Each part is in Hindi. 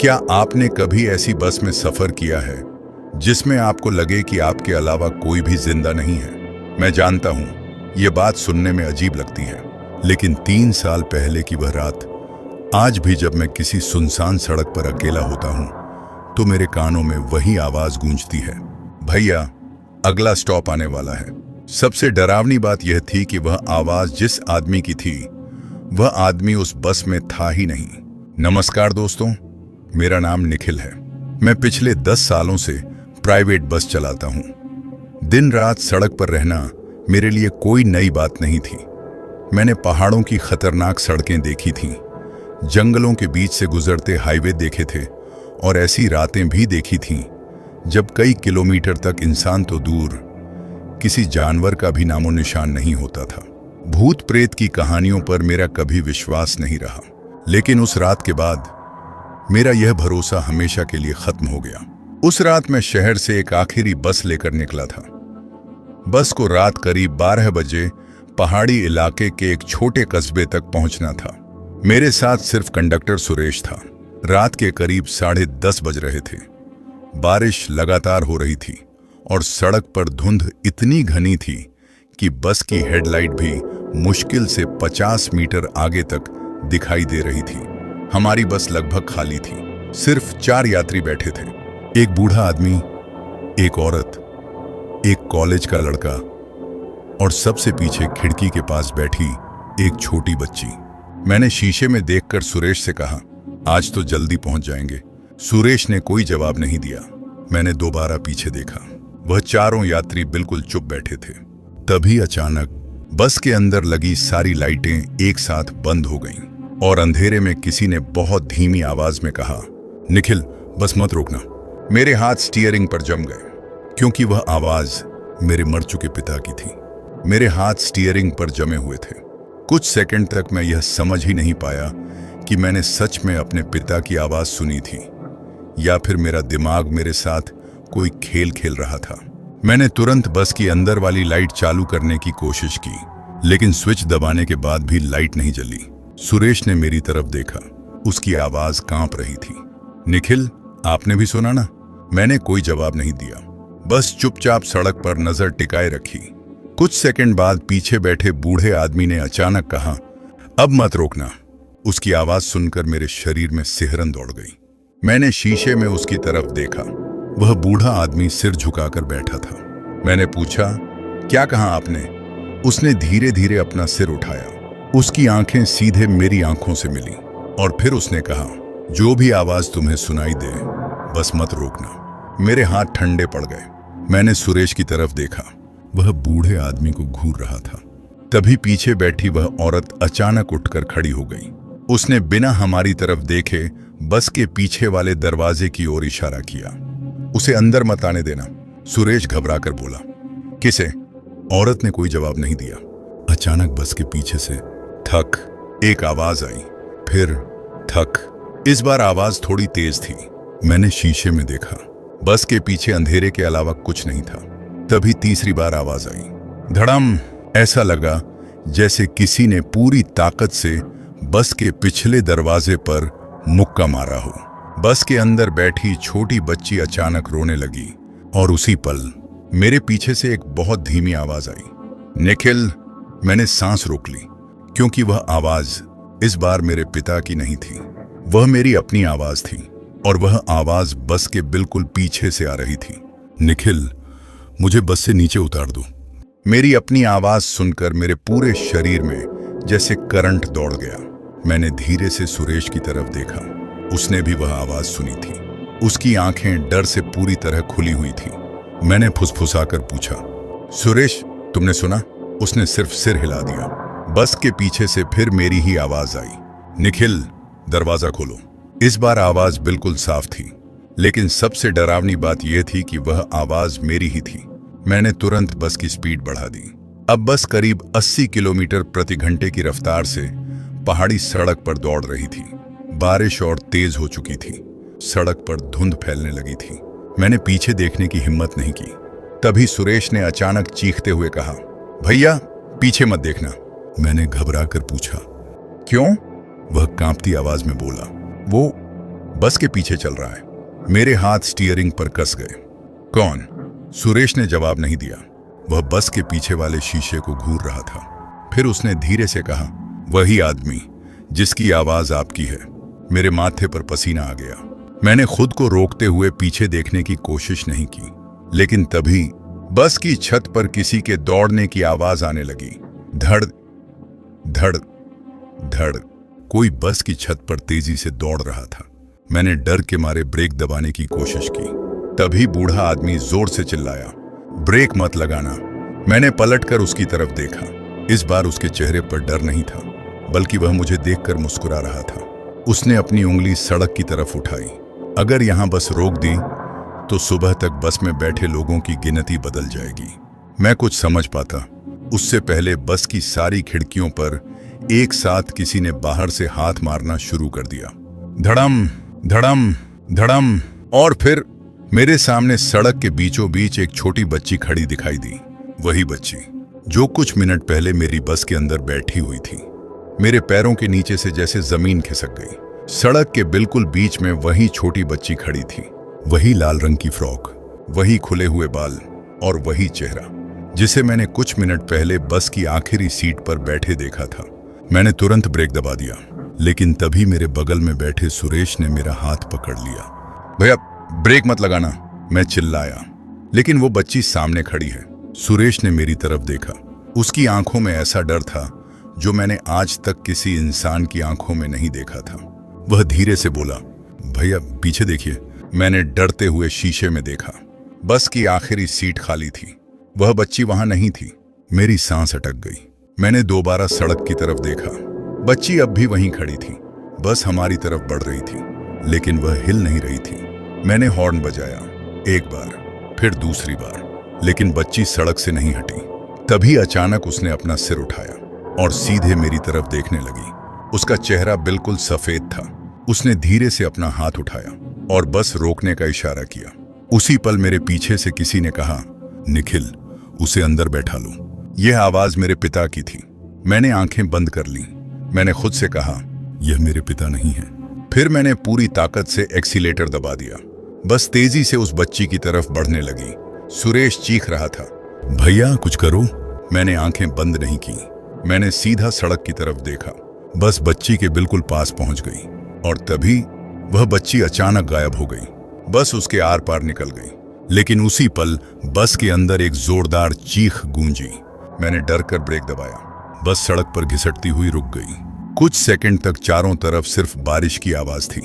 क्या आपने कभी ऐसी बस में सफर किया है जिसमें आपको लगे कि आपके अलावा कोई भी जिंदा नहीं है? मैं जानता हूं ये बात सुनने में अजीब लगती है, लेकिन 3 साल पहले की वह रात आज भी जब मैं किसी सुनसान सड़क पर अकेला होता हूं तो मेरे कानों में वही आवाज गूंजती है, भैया अगला स्टॉप आने वाला है। सबसे डरावनी बात यह थी कि वह आवाज जिस आदमी की थी वह आदमी उस बस में था ही नहीं। नमस्कार दोस्तों, मेरा नाम निखिल है। मैं पिछले 10 सालों से प्राइवेट बस चलाता हूं। दिन रात सड़क पर रहना मेरे लिए कोई नई बात नहीं थी। मैंने पहाड़ों की खतरनाक सड़कें देखी थीं, जंगलों के बीच से गुजरते हाईवे देखे थे और ऐसी रातें भी देखी थीं जब कई किलोमीटर तक इंसान तो दूर, किसी जानवर का भी नामो निशान नहीं होता था। भूत प्रेत की कहानियों पर मेरा कभी विश्वास नहीं रहा, लेकिन उस रात के बाद मेरा यह भरोसा हमेशा के लिए खत्म हो गया। उस रात मैं शहर से एक आखिरी बस लेकर निकला था। बस को रात करीब 12 बजे पहाड़ी इलाके के एक छोटे कस्बे तक पहुंचना था। मेरे साथ सिर्फ कंडक्टर सुरेश था। रात के करीब 10:30 बज रहे थे। बारिश लगातार हो रही थी और सड़क पर धुंध इतनी घनी थी कि बस की हेडलाइट भी मुश्किल से 50 मीटर आगे तक दिखाई दे रही थी। हमारी बस लगभग खाली थी, सिर्फ 4 यात्री बैठे थे। एक बूढ़ा आदमी, एक औरत, एक कॉलेज का लड़का और सबसे पीछे खिड़की के पास बैठी एक छोटी बच्ची। मैंने शीशे में देखकर सुरेश से कहा, आज तो जल्दी पहुंच जाएंगे। सुरेश ने कोई जवाब नहीं दिया। मैंने दोबारा पीछे देखा। वह चारों यात्री बिल्कुल चुप बैठे थे। तभी अचानक बस के अंदर लगी सारी लाइटें एक साथ बंद हो गईं और अंधेरे में किसी ने बहुत धीमी आवाज में कहा, निखिल बस मत रोकना। मेरे हाथ स्टीयरिंग पर जम गए, क्योंकि वह आवाज मेरे मर चुके पिता की थी। मेरे हाथ स्टीयरिंग पर जमे हुए थे। कुछ सेकंड तक मैं यह समझ ही नहीं पाया कि मैंने सच में अपने पिता की आवाज सुनी थी या फिर मेरा दिमाग मेरे साथ कोई खेल खेल रहा था। मैंने तुरंत बस की अंदर वाली लाइट चालू करने की कोशिश की, लेकिन स्विच दबाने के बाद भी लाइट नहीं जली। सुरेश ने मेरी तरफ देखा। उसकी आवाज कांप रही थी, निखिल आपने भी सुना ना? मैंने कोई जवाब नहीं दिया, बस चुपचाप सड़क पर नजर टिकाए रखी। कुछ सेकंड बाद पीछे बैठे बूढ़े आदमी ने अचानक कहा, अब मत रोकना। उसकी आवाज सुनकर मेरे शरीर में सिहरन दौड़ गई। मैंने शीशे में उसकी तरफ देखा। वह बूढ़ा आदमी सिर झुकाकर बैठा था। मैंने पूछा, क्या कहा आपने? उसने धीरे धीरे अपना सिर उठाया। उसकी आंखें सीधे मेरी आंखों से मिली और फिर उसने कहा, जो भी आवाज तुम्हें सुनाई दे बस मत रोकना। मेरे हाथ ठंडे पड़ गए। मैंने सुरेश की तरफ देखा। वह बूढ़े आदमी को घूर रहा था। तभी पीछे बैठी वह औरत अचानक उठकर खड़ी हो गई। उसने बिना हमारी तरफ देखे बस के पीछे वाले दरवाजे की ओर इशारा किया। उसे अंदर मत आने देना, सुरेश घबराकर बोला। किसे? औरत ने कोई जवाब नहीं दिया। अचानक बस के पीछे से थक एक आवाज आई, फिर थक। इस बार आवाज थोड़ी तेज थी। मैंने शीशे में देखा। बस के पीछे अंधेरे के अलावा कुछ नहीं था। तभी तीसरी बार आवाज आई, धड़म। ऐसा लगा जैसे किसी ने पूरी ताकत से बस के पिछले दरवाजे पर मुक्का मारा हो। बस के अंदर बैठी छोटी बच्ची अचानक रोने लगी और उसी पल मेरे पीछे से एक बहुत धीमी आवाज आई, निखिल। मैंने सांस रोक ली, क्योंकि वह आवाज इस बार मेरे पिता की नहीं थी। वह मेरी अपनी आवाज थी और वह आवाज बस के बिल्कुल पीछे से आ रही थी। निखिल मुझे बस से नीचे उतार दो। मेरी अपनी आवाज सुनकर मेरे पूरे शरीर में जैसे करंट दौड़ गया। मैंने धीरे से सुरेश की तरफ देखा। उसने भी वह आवाज सुनी थी। उसकी आंखें डर से पूरी तरह खुली हुई थी। मैंने फुसफुसाकर पूछा, सुरेश तुमने सुना? उसने सिर्फ सिर हिला दिया। बस के पीछे से फिर मेरी ही आवाज आई, निखिल दरवाजा खोलो। इस बार आवाज बिल्कुल साफ थी, लेकिन सबसे डरावनी बात यह थी कि वह आवाज मेरी ही थी। मैंने तुरंत बस की स्पीड बढ़ा दी। अब बस करीब 80 किलोमीटर प्रति घंटे की रफ्तार से पहाड़ी सड़क पर दौड़ रही थी। बारिश और तेज हो चुकी थी। सड़क पर धुंध फैलने लगी थी। मैंने पीछे देखने की हिम्मत नहीं की। तभी सुरेश ने अचानक चीखते हुए कहा, भैया पीछे मत देखना। मैंने घबराकर पूछा, क्यों? वह कांपती आवाज में बोला, बस के पीछे चल रहा है। मेरे हाथ स्टीयरिंग पर कस गए। कौन? सुरेश ने जवाब नहीं दिया। वह बस के पीछे वाले शीशे को घूर रहा था। फिर उसने धीरे से कहा, वही आदमी जिसकी आवाज आपकी है। मेरे माथे पर पसीना आ गया। मैंने खुद को रोकते हुए पीछे देखने की कोशिश नहीं की, लेकिन तभी बस की छत पर किसी के दौड़ने की आवाज आने लगी। धड़ धड़ धड़। कोई बस की छत पर तेजी से दौड़ रहा था। मैंने डर के मारे ब्रेक दबाने की कोशिश की। तभी बूढ़ा आदमी जोर से चिल्लाया, ब्रेक मत लगाना। मैंने पलटकर उसकी तरफ देखा। इस बार उसके चेहरे पर डर नहीं था, बल्कि वह मुझे देखकर मुस्कुरा रहा था। उसने अपनी उंगली सड़क की तरफ उठाई। अगर यहां बस रोक दी तो सुबह तक बस में बैठे लोगों की गिनती बदल जाएगी। मैं कुछ समझ पाता उससे पहले बस की सारी खिड़कियों पर एक साथ किसी ने बाहर से हाथ मारना शुरू कर दिया। धड़म धड़म धड़म। और फिर मेरे सामने सड़क के बीचों बीच एक छोटी बच्ची खड़ी दिखाई दी। वही बच्ची जो कुछ मिनट पहले मेरी बस के अंदर बैठी हुई थी। मेरे पैरों के नीचे से जैसे जमीन खिसक गई। सड़क के बिल्कुल बीच में वही छोटी बच्ची खड़ी थी। वही लाल रंग की फ्रॉक, वही खुले हुए बाल और वही चेहरा जिसे मैंने कुछ मिनट पहले बस की आखिरी सीट पर बैठे देखा था। मैंने तुरंत ब्रेक दबा दिया, लेकिन तभी मेरे बगल में बैठे सुरेश ने मेरा हाथ पकड़ लिया। भैया ब्रेक मत लगाना, मैं चिल्लाया, लेकिन वो बच्ची सामने खड़ी है। सुरेश ने मेरी तरफ देखा। उसकी आंखों में ऐसा डर था जो मैंने आज तक किसी इंसान की आंखों में नहीं देखा था। वह धीरे से बोला, भैया पीछे देखिए। मैंने डरते हुए शीशे में देखा। बस की आखिरी सीट खाली थी। वह बच्ची वहां नहीं थी। मेरी सांस अटक गई। मैंने दोबारा सड़क की तरफ देखा। बच्ची अब भी वहीं खड़ी थी। बस हमारी तरफ बढ़ रही थी, लेकिन वह हिल नहीं रही थी। मैंने हॉर्न बजाया, एक बार, फिर दूसरी बार, लेकिन बच्ची सड़क से नहीं हटी। तभी अचानक उसने अपना सिर उठाया और सीधे मेरी तरफ देखने लगी। उसका चेहरा बिल्कुल सफेद था। उसने धीरे से अपना हाथ उठाया और बस रोकने का इशारा किया। उसी पल मेरे पीछे से किसी ने कहा, निखिल, उसे अंदर बैठा लो। यह आवाज मेरे पिता की थी। मैंने आंखें बंद कर ली। मैंने खुद से कहा, यह मेरे पिता नहीं है। फिर मैंने पूरी ताकत से एक्सीलेटर दबा दिया। बस तेजी से उस बच्ची की तरफ बढ़ने लगी। सुरेश चीख रहा था, भैया कुछ करो। मैंने आंखें बंद नहीं की। मैंने सीधा सड़क की तरफ देखा। बस बच्ची के बिल्कुल पास पहुंच गई और तभी वह बच्ची अचानक गायब हो गई। बस उसके आर पार निकल गई, लेकिन उसी पल बस के अंदर एक जोरदार चीख गूंजी। मैंने डर कर ब्रेक दबाया। बस सड़क पर घिसटती हुई रुक गई। कुछ सेकंड तक चारों तरफ सिर्फ बारिश की आवाज थी।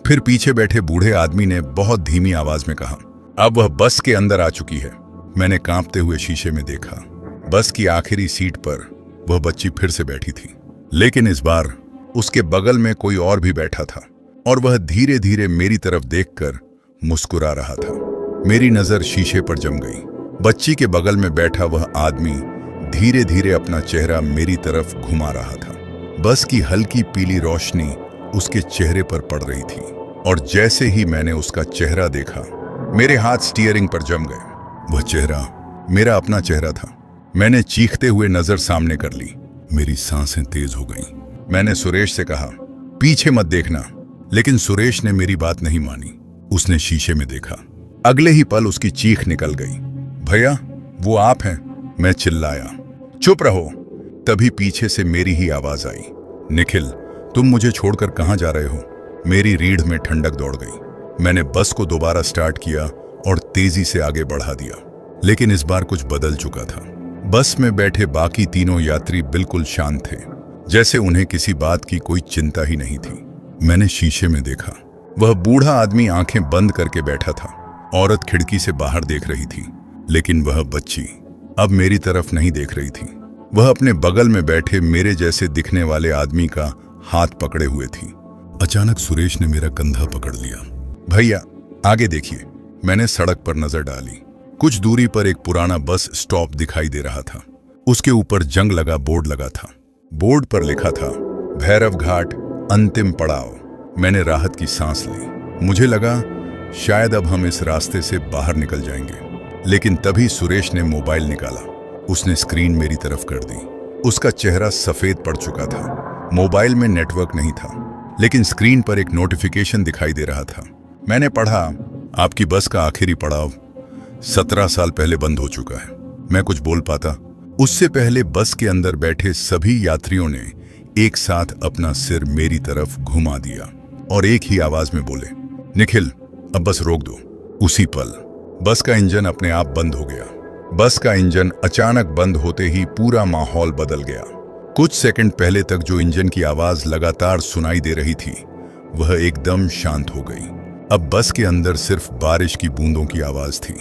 फिर पीछे बैठे बूढ़े आदमी ने बहुत धीमी आवाज में कहा, अब वह बस के अंदर आ चुकी है। मैंने कांपते हुए शीशे में देखा। बस की आखिरी सीट पर वह बच्ची फिर से बैठी थी, लेकिन इस बार उसके बगल में कोई और भी बैठा था और वह धीरे धीरे मेरी तरफ देखकर मुस्कुरा रहा था। मेरी नजर शीशे पर जम गई। बच्ची के बगल में बैठा वह आदमी धीरे धीरे अपना चेहरा मेरी तरफ घुमा रहा था। बस की हल्की पीली रोशनी उसके चेहरे पर पड़ रही थी और जैसे ही मैंने उसका चेहरा देखा, मेरे हाथ स्टीयरिंग पर जम गए। वह चेहरा मेरा अपना चेहरा था। मैंने चीखते हुए नजर सामने कर ली। मेरी सांसें तेज हो गईं। मैंने सुरेश से कहा, पीछे मत देखना, लेकिन सुरेश ने मेरी बात नहीं मानी। उसने शीशे में देखा। अगले ही पल उसकी चीख निकल गई, भैया वो आप हैं। मैं चिल्लाया, चुप रहो। तभी पीछे से मेरी ही आवाज आई, निखिल तुम मुझे छोड़कर कहां जा रहे हो? मेरी रीढ़ में ठंडक दौड़ गई। मैंने बस को दोबारा स्टार्ट किया और तेजी से आगे बढ़ा दिया, लेकिन इस बार कुछ बदल चुका था। बस में बैठे बाकी तीनों यात्री बिल्कुल शांत थे, जैसे उन्हें किसी बात की कोई चिंता ही नहीं थी। मैंने शीशे में देखा। वह बूढ़ा आदमी आंखें बंद करके बैठा था। औरत खिड़की से बाहर देख रही थी, लेकिन वह बच्ची अब मेरी तरफ नहीं देख रही थी। वह अपने बगल में बैठे मेरे जैसे दिखने वाले आदमी का हाथ पकड़े हुए थी। अचानक सुरेश ने मेरा कंधा पकड़ लिया। भैया आगे देखिए। मैंने सड़क पर नजर डाली। कुछ दूरी पर एक पुराना बस स्टॉप दिखाई दे रहा था। उसके ऊपर जंग लगा बोर्ड लगा था। बोर्ड पर लिखा था, भैरव घाट अंतिम पड़ाव। मैंने राहत की सांस ली। मुझे लगा शायद अब हम इस रास्ते से बाहर निकल जाएंगे, लेकिन तभी सुरेश ने मोबाइल निकाला। उसने स्क्रीन मेरी तरफ कर दी। उसका चेहरा सफेद पड़ चुका था। मोबाइल में नेटवर्क नहीं था, लेकिन स्क्रीन पर एक नोटिफिकेशन दिखाई दे रहा था। मैंने पढ़ा, आपकी बस का आखिरी पड़ाव 17 साल पहले बंद हो चुका है। मैं कुछ बोल पाता उससे पहले बस के अंदर बैठे सभी यात्रियों ने एक साथ अपना सिर मेरी तरफ घुमा दिया और एक ही आवाज में बोले, निखिल अब बस रोक दो। उसी पल बस का इंजन अपने आप बंद हो गया। बस का इंजन अचानक बंद होते ही पूरा माहौल बदल गया। कुछ सेकंड पहले तक जो इंजन की आवाज लगातार सुनाई दे रही थी वह एकदम शांत हो गई। अब बस के अंदर सिर्फ बारिश की बूंदों की आवाज थी।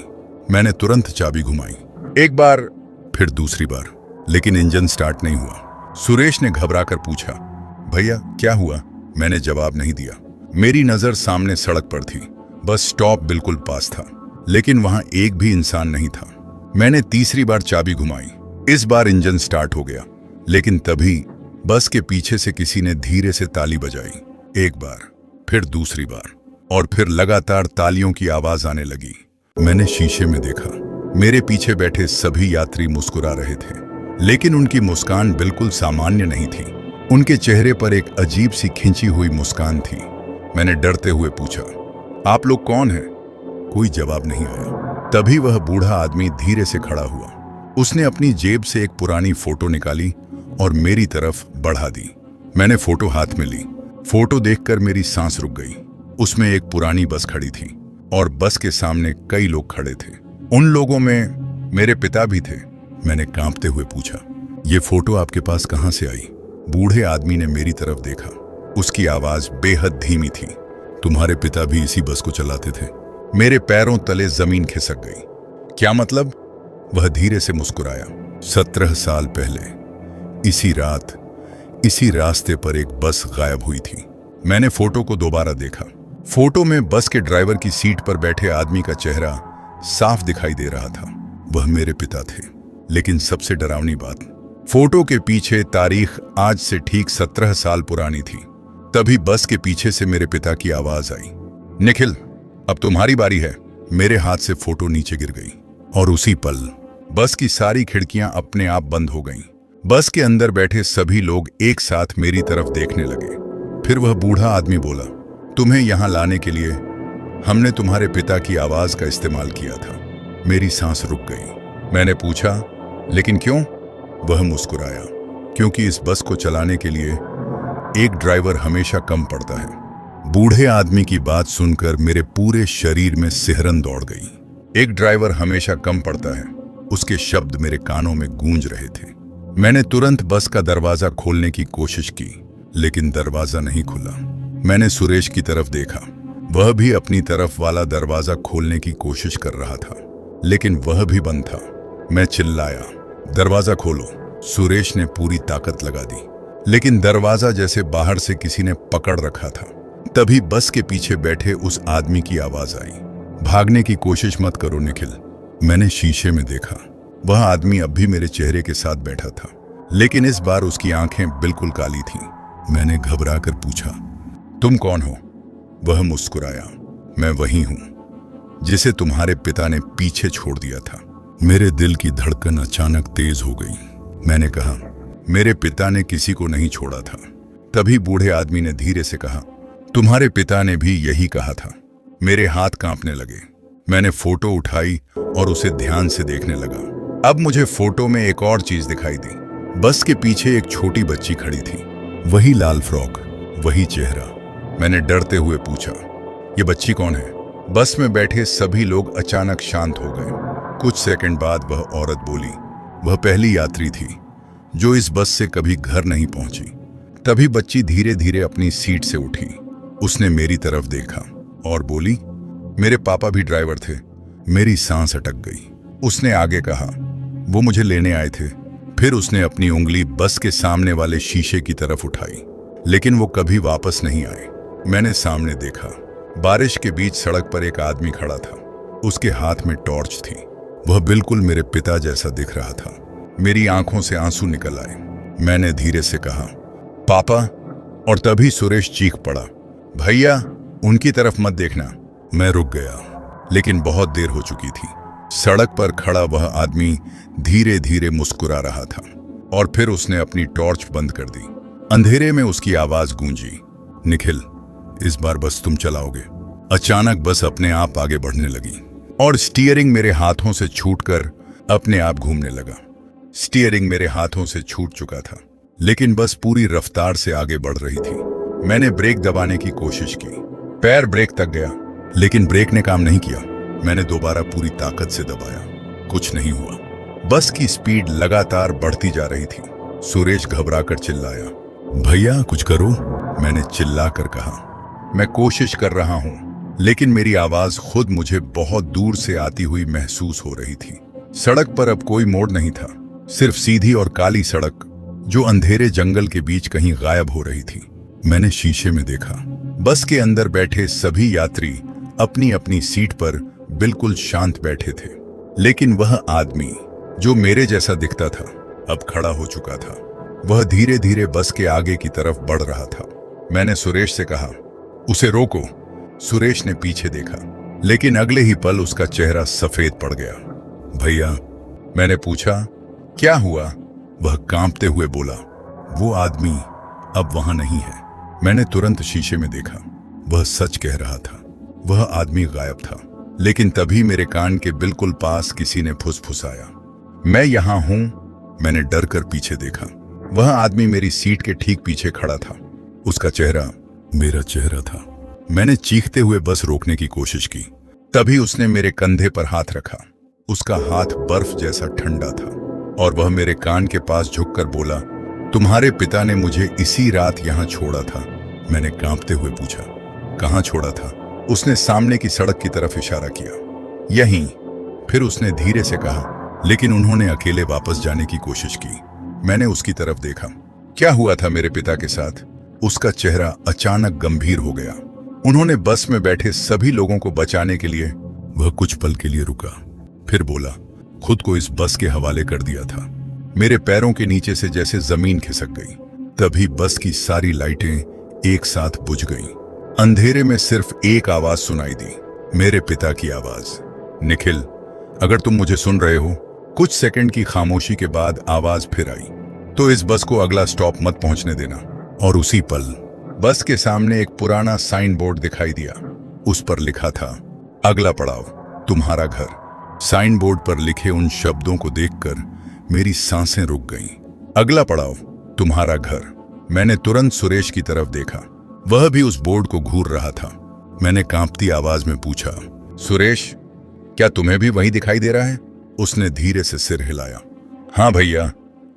मैंने तुरंत चाबी घुमाई, एक बार फिर दूसरी बार, लेकिन इंजन स्टार्ट नहीं हुआ। सुरेश ने घबराकर पूछा, भैया क्या हुआ? मैंने जवाब नहीं दिया। मेरी नजर सामने सड़क पर थी। बस स्टॉप बिल्कुल पास था, लेकिन वहां एक भी इंसान नहीं था। मैंने तीसरी बार चाबी घुमाई। इस बार इंजन स्टार्ट हो गया, लेकिन तभी बस के पीछे से किसी ने धीरे से ताली बजाई। एक बार, फिर दूसरी बार, और फिर लगातार तालियों की आवाज आने लगी। मैंने शीशे में देखा, मेरे पीछे बैठे सभी यात्री मुस्कुरा रहे थे, लेकिन उनकी मुस्कान बिल्कुल सामान्य नहीं थी। उनके चेहरे पर एक अजीब सी खिंची हुई मुस्कान थी। मैंने डरते हुए पूछा, आप लोग कौन हैं? कोई जवाब नहीं आया। तभी वह बूढ़ा आदमी धीरे से खड़ा हुआ। उसने अपनी जेब से एक पुरानी फोटो निकाली और मेरी तरफ बढ़ा दी। मैंने फोटो हाथ में ली। फोटो देखकर मेरी सांस रुक गई। उसमें एक पुरानी बस खड़ी थी और बस के सामने कई लोग खड़े थे। उन लोगों में मेरे पिता भी थे। मैंने कांपते हुए पूछा, ये फोटो आपके पास कहां से आई? बूढ़े आदमी ने मेरी तरफ देखा। उसकी आवाज बेहद धीमी थी, तुम्हारे पिता भी इसी बस को चलाते थे। मेरे पैरों तले जमीन खिसक गई। क्या मतलब? वह धीरे से मुस्कुराया। 17 साल पहले इसी रात इसी रास्ते पर एक बस गायब हुई थी। मैंने फोटो को दोबारा देखा। फोटो में बस के ड्राइवर की सीट पर बैठे आदमी का चेहरा साफ दिखाई दे रहा था। वह मेरे पिता थे। लेकिन सबसे डरावनी बात, फोटो के पीछे तारीख आज से ठीक 17 साल पुरानी थी। तभी बस के पीछे से मेरे पिता की आवाज आई, निखिल अब तुम्हारी बारी है। मेरे हाथ से फोटो नीचे गिर गई और उसी पल बस की सारी खिड़कियां अपने आप बंद हो गईं। बस के अंदर बैठे सभी लोग एक साथ मेरी तरफ देखने लगे। फिर वह बूढ़ा आदमी बोला, तुम्हें यहां लाने के लिए हमने तुम्हारे पिता की आवाज का इस्तेमाल किया था। मेरी सांस रुक गई। मैंने पूछा, लेकिन क्यों? वह मुस्कुराया, क्योंकि इस बस को चलाने के लिए एक ड्राइवर हमेशा कम पड़ता है। बूढ़े आदमी की बात सुनकर मेरे पूरे शरीर में सिहरन दौड़ गई। एक ड्राइवर हमेशा कम पड़ता है, उसके शब्द मेरे कानों में गूंज रहे थे। मैंने तुरंत बस का दरवाजा खोलने की कोशिश की, लेकिन दरवाजा नहीं खुला। मैंने सुरेश की तरफ देखा। वह भी अपनी तरफ वाला दरवाजा खोलने की कोशिश कर रहा था, लेकिन वह भी बंद था। मैं चिल्लाया, दरवाजा खोलो। सुरेश ने पूरी ताकत लगा दी, लेकिन दरवाजा जैसे बाहर से किसी ने पकड़ रखा था। तभी बस के पीछे बैठे उस आदमी की आवाज आई, भागने की कोशिश मत करो निखिल। मैंने शीशे में देखा। वह आदमी अब भी मेरे चेहरे के साथ बैठा था, लेकिन इस बार उसकी आंखें बिल्कुल काली थीं। मैंने घबराकर पूछा, तुम कौन हो? वह मुस्कुराया, मैं वही हूं जिसे तुम्हारे पिता ने पीछे छोड़ दिया था। मेरे दिल की धड़कन अचानक तेज हो गई। मैंने कहा, मेरे पिता ने किसी को नहीं छोड़ा था। तभी बूढ़े आदमी ने धीरे से कहा, तुम्हारे पिता ने भी यही कहा था। मेरे हाथ कांपने लगे। मैंने फोटो उठाई और उसे ध्यान से देखने लगा। अब मुझे फोटो में एक और चीज दिखाई दी। बस के पीछे एक छोटी बच्ची खड़ी थी, वही लाल फ्रॉक, वही चेहरा। मैंने डरते हुए पूछा, ये बच्ची कौन है? बस में बैठे सभी लोग अचानक शांत हो गए। कुछ सेकंड बाद वह औरत बोली, वह पहली यात्री थी जो इस बस से कभी घर नहीं पहुंची। तभी बच्ची धीरे धीरे अपनी सीट से उठी। उसने मेरी तरफ देखा और बोली, मेरे पापा भी ड्राइवर थे। मेरी सांस अटक गई। उसने आगे कहा, वो मुझे लेने आए थे। फिर उसने अपनी उंगली बस के सामने वाले शीशे की तरफ उठाई, लेकिन वो कभी वापस नहीं आए। मैंने सामने देखा, बारिश के बीच सड़क पर एक आदमी खड़ा था। उसके हाथ में टॉर्च थी। वह बिल्कुल मेरे पिता जैसा दिख रहा था। मेरी आंखों से आंसू निकल आए। मैंने धीरे से कहा, पापा। और तभी सुरेश चीख पड़ा, भैया उनकी तरफ मत देखना। मैं रुक गया, लेकिन बहुत देर हो चुकी थी। सड़क पर खड़ा वह आदमी धीरे धीरे मुस्कुरा रहा था और फिर उसने अपनी टॉर्च बंद कर दी। अंधेरे में उसकी आवाज गूंजी, निखिल, इस बार बस तुम चलाओगे। अचानक बस अपने आप आगे बढ़ने लगी और स्टीयरिंग मेरे हाथों से छूटकर अपने आप घूमने लगा। स्टीयरिंग मेरे हाथों से छूट चुका था, लेकिन बस पूरी रफ्तार से आगे बढ़ रही थी। मैंने ब्रेक दबाने की कोशिश की, पैर ब्रेक तक गया, लेकिन ब्रेक ने काम नहीं किया। मैंने दोबारा पूरी ताकत से दबाया, कुछ नहीं हुआ। बस की स्पीड लगातार बढ़ती जा रही थी। सुरेश घबराकर चिल्लाया, भैया कुछ करो। मैंने चिल्लाकर कहा, मैं कोशिश कर रहा हूं, लेकिन मेरी आवाज खुद मुझे बहुत दूर से आती हुई महसूस हो रही थी। सड़क पर अब कोई मोड़ नहीं था, सिर्फ सीधी और काली सड़क जो अंधेरे जंगल के बीच कहीं गायब हो रही थी। मैंने शीशे में देखा, बस के अंदर बैठे सभी यात्री अपनी अपनी सीट पर बिल्कुल शांत बैठे थे, लेकिन वह आदमी जो मेरे जैसा दिखता था अब खड़ा हो चुका था। वह धीरे धीरे बस के आगे की तरफ बढ़ रहा था। मैंने सुरेश से कहा, उसे रोको। सुरेश ने पीछे देखा, लेकिन अगले ही पल उसका चेहरा सफेद पड़ गया। भैया, मैंने पूछा, क्या हुआ? वह कांपते हुए बोला, वो आदमी अब वहां नहीं है। मैंने तुरंत शीशे में देखा, वह सच कह रहा था। वह आदमी गायब था, लेकिन तभी मेरे कान के बिल्कुल पास किसी ने फुसफुसाया, मैं यहां हूं। मैंने डर कर पीछे देखा, वह आदमी मेरी सीट के ठीक पीछे खड़ा था। उसका चेहरा मेरा चेहरा था। मैंने चीखते हुए बस रोकने की कोशिश की, तभी उसने मेरे कंधे पर हाथ रखा। उसका हाथ बर्फ जैसा ठंडा था और वह मेरे कान के पास झुककर बोला, तुम्हारे पिता ने मुझे इसी रात यहां छोड़ा था। मैंने कांपते हुए पूछा, कहां छोड़ा था? उसने सामने की सड़क की तरफ इशारा किया, यहीं। फिर उसने धीरे से कहा, लेकिन उन्होंने अकेले वापस जाने की कोशिश की। मैंने उसकी तरफ देखा, क्या हुआ था मेरे पिता के साथ? उसका चेहरा अचानक गंभीर हो गया। उन्होंने बस में बैठे सभी लोगों को बचाने के लिए, वह कुछ पल के लिए रुका, फिर बोला, खुद को इस बस के हवाले कर दिया था। मेरे पैरों के नीचे से जैसे जमीन खिसक गई। तभी बस की सारी लाइटें एक साथ बुझ गईं। अंधेरे में सिर्फ एक आवाज सुनाई दी, मेरे पिता की आवाज। निखिल, अगर तुम मुझे सुन रहे हो। कुछ सेकंड की खामोशी के बाद आवाज फिर आई, तो इस बस को अगला स्टॉप मत पहुंचने देना। और उसी पल बस के सामने एक पुराना साइन बोर्ड दिखाई दिया। उस पर लिखा था, अगला पड़ाव तुम्हारा घर। साइन बोर्ड पर लिखे उन शब्दों को देखकर मेरी सांसें रुक गईं। अगला पड़ाव तुम्हारा घर। मैंने तुरंत सुरेश की तरफ देखा, वह भी उस बोर्ड को घूर रहा था। मैंने कांपती आवाज में पूछा, सुरेश, क्या तुम्हें भी वही दिखाई दे रहा है? उसने धीरे से सिर हिलाया। हाँ भैया।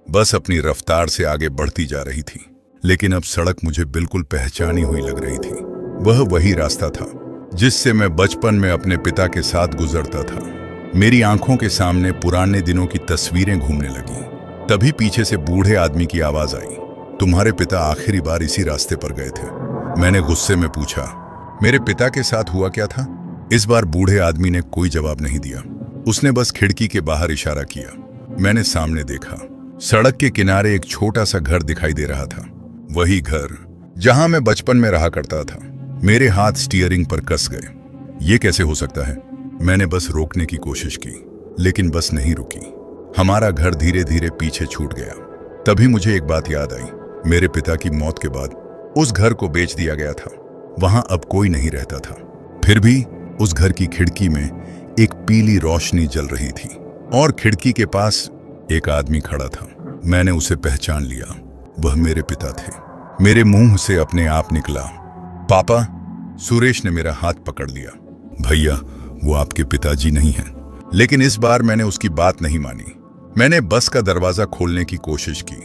बस अपनी रफ्तार से आगे बढ़ती जा रही थी, लेकिन अब सड़क मुझे बिल्कुल पहचानी हुई लग रही थी। वह वही रास्ता था जिससे मैं बचपन में अपने पिता के साथ गुजरता था। मेरी आंखों के सामने पुराने दिनों की तस्वीरें घूमने लगी। तभी पीछे से बूढ़े आदमी की आवाज आई, तुम्हारे पिता आखिरी बार इसी रास्ते पर गए थे। मैंने गुस्से में पूछा, मेरे पिता के साथ हुआ क्या था? इस बार बूढ़े आदमी ने कोई जवाब नहीं दिया। उसने बस खिड़की के बाहर इशारा किया। मैंने सामने देखा, सड़क के किनारे एक छोटा सा घर दिखाई दे रहा था। वही घर जहां मैं बचपन में रहा करता था। मेरे हाथ स्टीयरिंग पर कस गए। ये कैसे हो सकता है? मैंने बस रोकने की कोशिश की, लेकिन बस नहीं रुकी। हमारा घर धीरे धीरे पीछे छूट गया। तभी मुझे एक बात याद आई, मेरे पिता की मौत के बाद उस घर को बेच दिया गया था। वहां अब कोई नहीं रहता था। फिर भी उस घर की खिड़की में एक पीली रोशनी जल रही थी और खिड़की के पास एक आदमी खड़ा था। मैंने उसे पहचान लिया। वह मेरे पिता थे। मेरे मुंह से अपने आप निकला, पापा। सुरेश ने मेरा हाथ पकड़ लिया। भैया, वो आपके पिताजी नहीं हैं। लेकिन इस बार मैंने उसकी बात नहीं मानी। मैंने बस का दरवाजा खोलने की कोशिश की।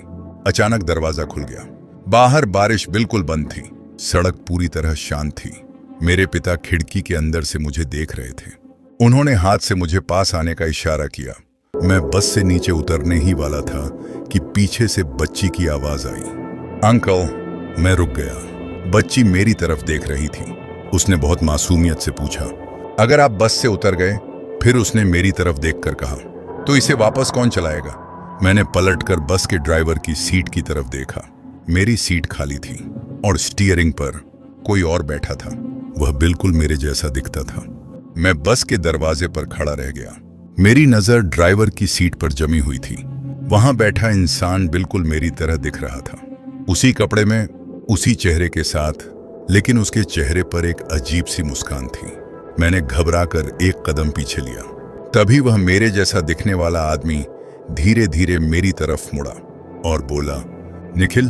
अचानक दरवाजा खुल गया। बाहर बारिश बिल्कुल बंद थी। सड़क पूरी तरह शांत थी। मेरे पिता खिड़की के अंदर से मुझे देख रहे थे। उन्होंने हाथ से मुझे पास आने का इशारा किया। मैं बस से नीचे उतरने ही वाला था कि पीछे से बच्ची की आवाज आई, अंकल। मैं रुक गया। बच्ची मेरी तरफ देख रही थी। उसने बहुत मासूमियत से पूछा, अगर आप बस से उतर गए? फिर उसने मेरी तरफ देखकर कहा, तो इसे वापस कौन चलाएगा? मैंने पलटकर बस के ड्राइवर की सीट की तरफ देखा। मेरी सीट खाली थी और स्टीयरिंग पर कोई और बैठा था। वह बिल्कुल मेरे जैसा दिखता था। मैं बस के दरवाजे पर खड़ा रह गया। मेरी नजर ड्राइवर की सीट पर जमी हुई थी। वहां बैठा इंसान बिल्कुल मेरी तरह दिख रहा था। उसी कपड़े में, उसी चेहरे के साथ, लेकिन उसके चेहरे पर एक अजीब सी मुस्कान थी। मैंने घबराकर एक कदम पीछे लिया। तभी वह मेरे जैसा दिखने वाला आदमी धीरे धीरे मेरी तरफ मुड़ा और बोला, निखिल,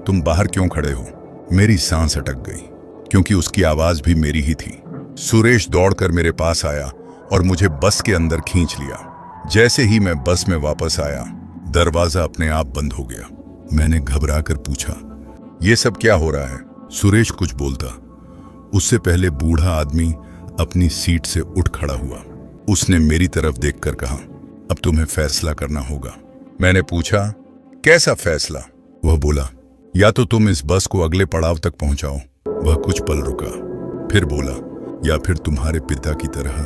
तुम बाहर क्यों खड़े हो? मेरी सांस अटक गई, क्योंकि उसकी आवाज भी मेरी ही थी। सुरेश दौड़कर मेरे पास आया और मुझे बस के अंदर खींच लिया। जैसे ही मैं बस में वापस आया, दरवाजा अपने आप बंद हो गया। मैंने घबराकर पूछा, ये सब क्या हो रहा है? सुरेश कुछ बोलता, उससे पहले बूढ़ा आदमी अपनी सीट से उठ खड़ा हुआ। उसने मेरी तरफ देखकर कहा, अब तुम्हें फैसला करना होगा। मैंने पूछा, कैसा फैसला? वह बोला, या तो तुम इस बस को अगले पड़ाव तक पहुंचाओ। वह कुछ पल रुका, फिर बोला, या फिर तुम्हारे पिता की तरह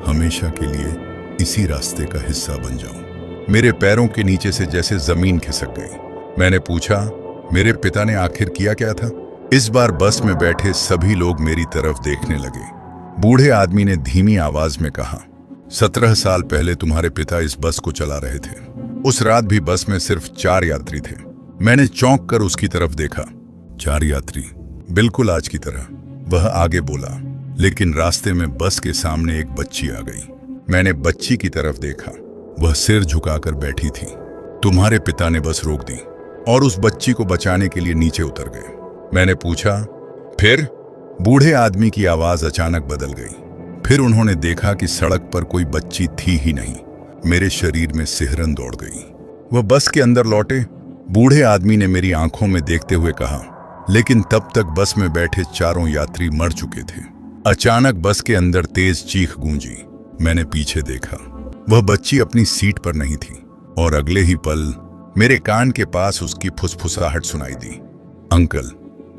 हमेशा के लिए इसी रास्ते का हिस्सा बन जाओ। मेरे पैरों के नीचे से जैसे जमीन खिसक गई। मैंने पूछा, मेरे पिता ने आखिर किया क्या था? इस बार बस में बैठे सभी लोग मेरी तरफ देखने लगे। बूढ़े आदमी ने धीमी आवाज में कहा, 17 साल पहले तुम्हारे पिता इस बस को चला रहे थे। उस रात भी बस में सिर्फ 4 यात्री थे। मैंने चौंक कर उसकी तरफ देखा। 4 यात्री, बिल्कुल आज की तरह। वह आगे बोला, लेकिन रास्ते में बस के सामने एक बच्ची आ गई। मैंने बच्ची की तरफ देखा। वह सिर झुकाकर बैठी थी। तुम्हारे पिता ने बस रोक दी और उस बच्ची को बचाने के लिए नीचे उतर गए। मैंने पूछा, फिर? बूढ़े आदमी की आवाज अचानक बदल गई। फिर उन्होंने देखा कि सड़क पर कोई बच्ची थी ही नहीं। मेरे शरीर में सिहरन दौड़ गई। वह बस के अंदर लौटे? बूढ़े आदमी ने मेरी आंखों में देखते हुए कहा, लेकिन तब तक बस में बैठे चारों यात्री मर चुके थे। अचानक बस के अंदर तेज चीख गूंजी। मैंने पीछे देखा। वह बच्ची अपनी सीट पर नहीं थी और अगले ही पल मेरे कान के पास उसकी फुसफुसाहट सुनाई दी, अंकल,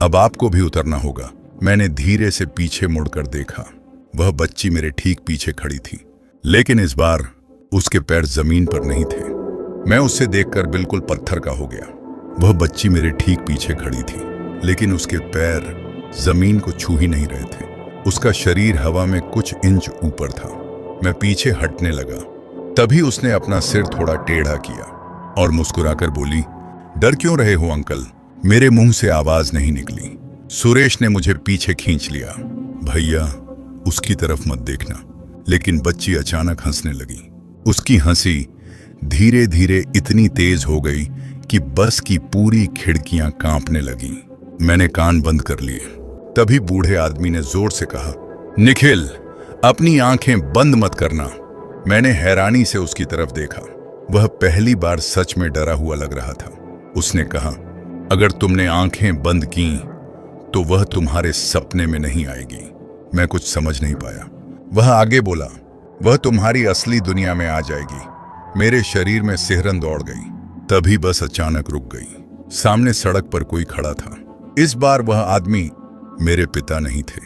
अब आपको भी उतरना होगा। मैंने धीरे से पीछे मुड़कर देखा। वह बच्ची मेरे ठीक पीछे खड़ी थी, लेकिन इस बार उसके पैर जमीन पर नहीं थे। मैं उससे देखकर बिल्कुल पत्थर का हो गया। वह बच्ची मेरे ठीक पीछे खड़ी थी, लेकिन उसके पैर जमीन को छू ही नहीं रहे थे। उसका शरीर हवा में कुछ इंच ऊपर था। मैं पीछे हटने लगा। तभी उसने अपना सिर थोड़ा टेढ़ा किया और मुस्कुराकर बोली, डर क्यों रहे हो अंकल? मेरे मुंह से आवाज नहीं निकली। सुरेश ने मुझे पीछे खींच लिया। भैया, उसकी तरफ मत देखना। लेकिन बच्ची अचानक हंसने लगी। उसकी हंसी धीरे धीरे इतनी तेज हो गई कि बस की पूरी खिड़कियां कांपने लगीं। मैंने कान बंद कर लिए। तभी बूढ़े आदमी ने जोर से कहा, निखिल, अपनी आंखें बंद मत करना। मैंने हैरानी से उसकी तरफ देखा। वह पहली बार सच में डरा हुआ लग रहा था। उसने कहा, अगर तुमने आंखें बंद की तो वह तुम्हारे सपने में नहीं आएगी। मैं कुछ समझ नहीं पाया। वह आगे बोला, वह तुम्हारी असली दुनिया में आ जाएगी। मेरे शरीर में सिहरन दौड़ गई। तभी बस अचानक रुक गई। सामने सड़क पर कोई खड़ा था। इस बार वह आदमी मेरे पिता नहीं थे।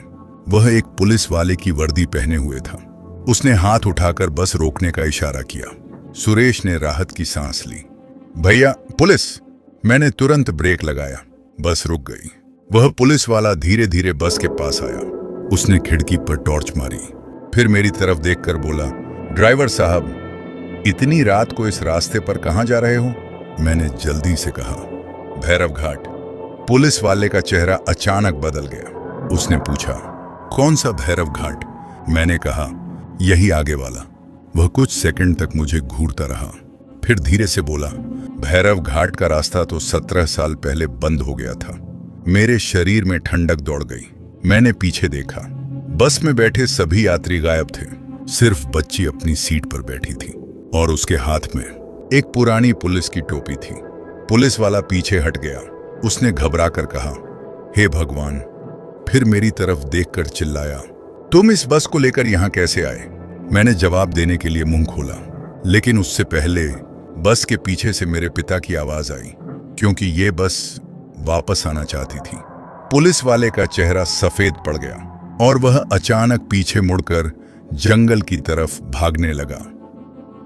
वह एक पुलिस वाले की वर्दी पहने हुए था। उसने हाथ उठाकर बस रोकने का इशारा किया। सुरेश ने राहत की सांस ली। भैया, पुलिस! मैंने तुरंत ब्रेक लगाया। बस रुक गई। वह पुलिस वाला धीरे धीरे बस के पास आया। उसने खिड़की पर टॉर्च मारी, फिर मेरी तरफ देखकर बोला, ड्राइवर साहब, इतनी रात को इस रास्ते पर कहां जा रहे हो? मैंने जल्दी से कहा, भैरव घाट। पुलिस वाले का चेहरा अचानक बदल गया। उसने पूछा, कौन सा भैरव घाट? मैंने कहा, यही आगे वाला। वह कुछ सेकंड तक मुझे घूरता रहा, फिर धीरे से बोला, भैरव घाट का रास्ता तो 17 साल पहले बंद हो गया था। मेरे शरीर में ठंडक दौड़ गई। मैंने पीछे देखा। बस में बैठे सभी यात्री गायब थे। सिर्फ बच्ची अपनी सीट पर बैठी थी और उसके हाथ में एक पुरानी पुलिस की टोपी थी। पुलिस वाला पीछे हट गया। उसने घबरा कर कहा, हे भगवान! फिर मेरी तरफ देखकर चिल्लाया, तुम इस बस को लेकर यहां कैसे आए? मैंने जवाब देने के लिए मुंह खोला, लेकिन उससे पहले बस के पीछे से मेरे पिता की आवाज आई, क्योंकि ये बस वापस आना चाहती थी। पुलिस वाले का चेहरा सफेद पड़ गया और वह अचानक पीछे मुड़कर जंगल की तरफ भागने लगा।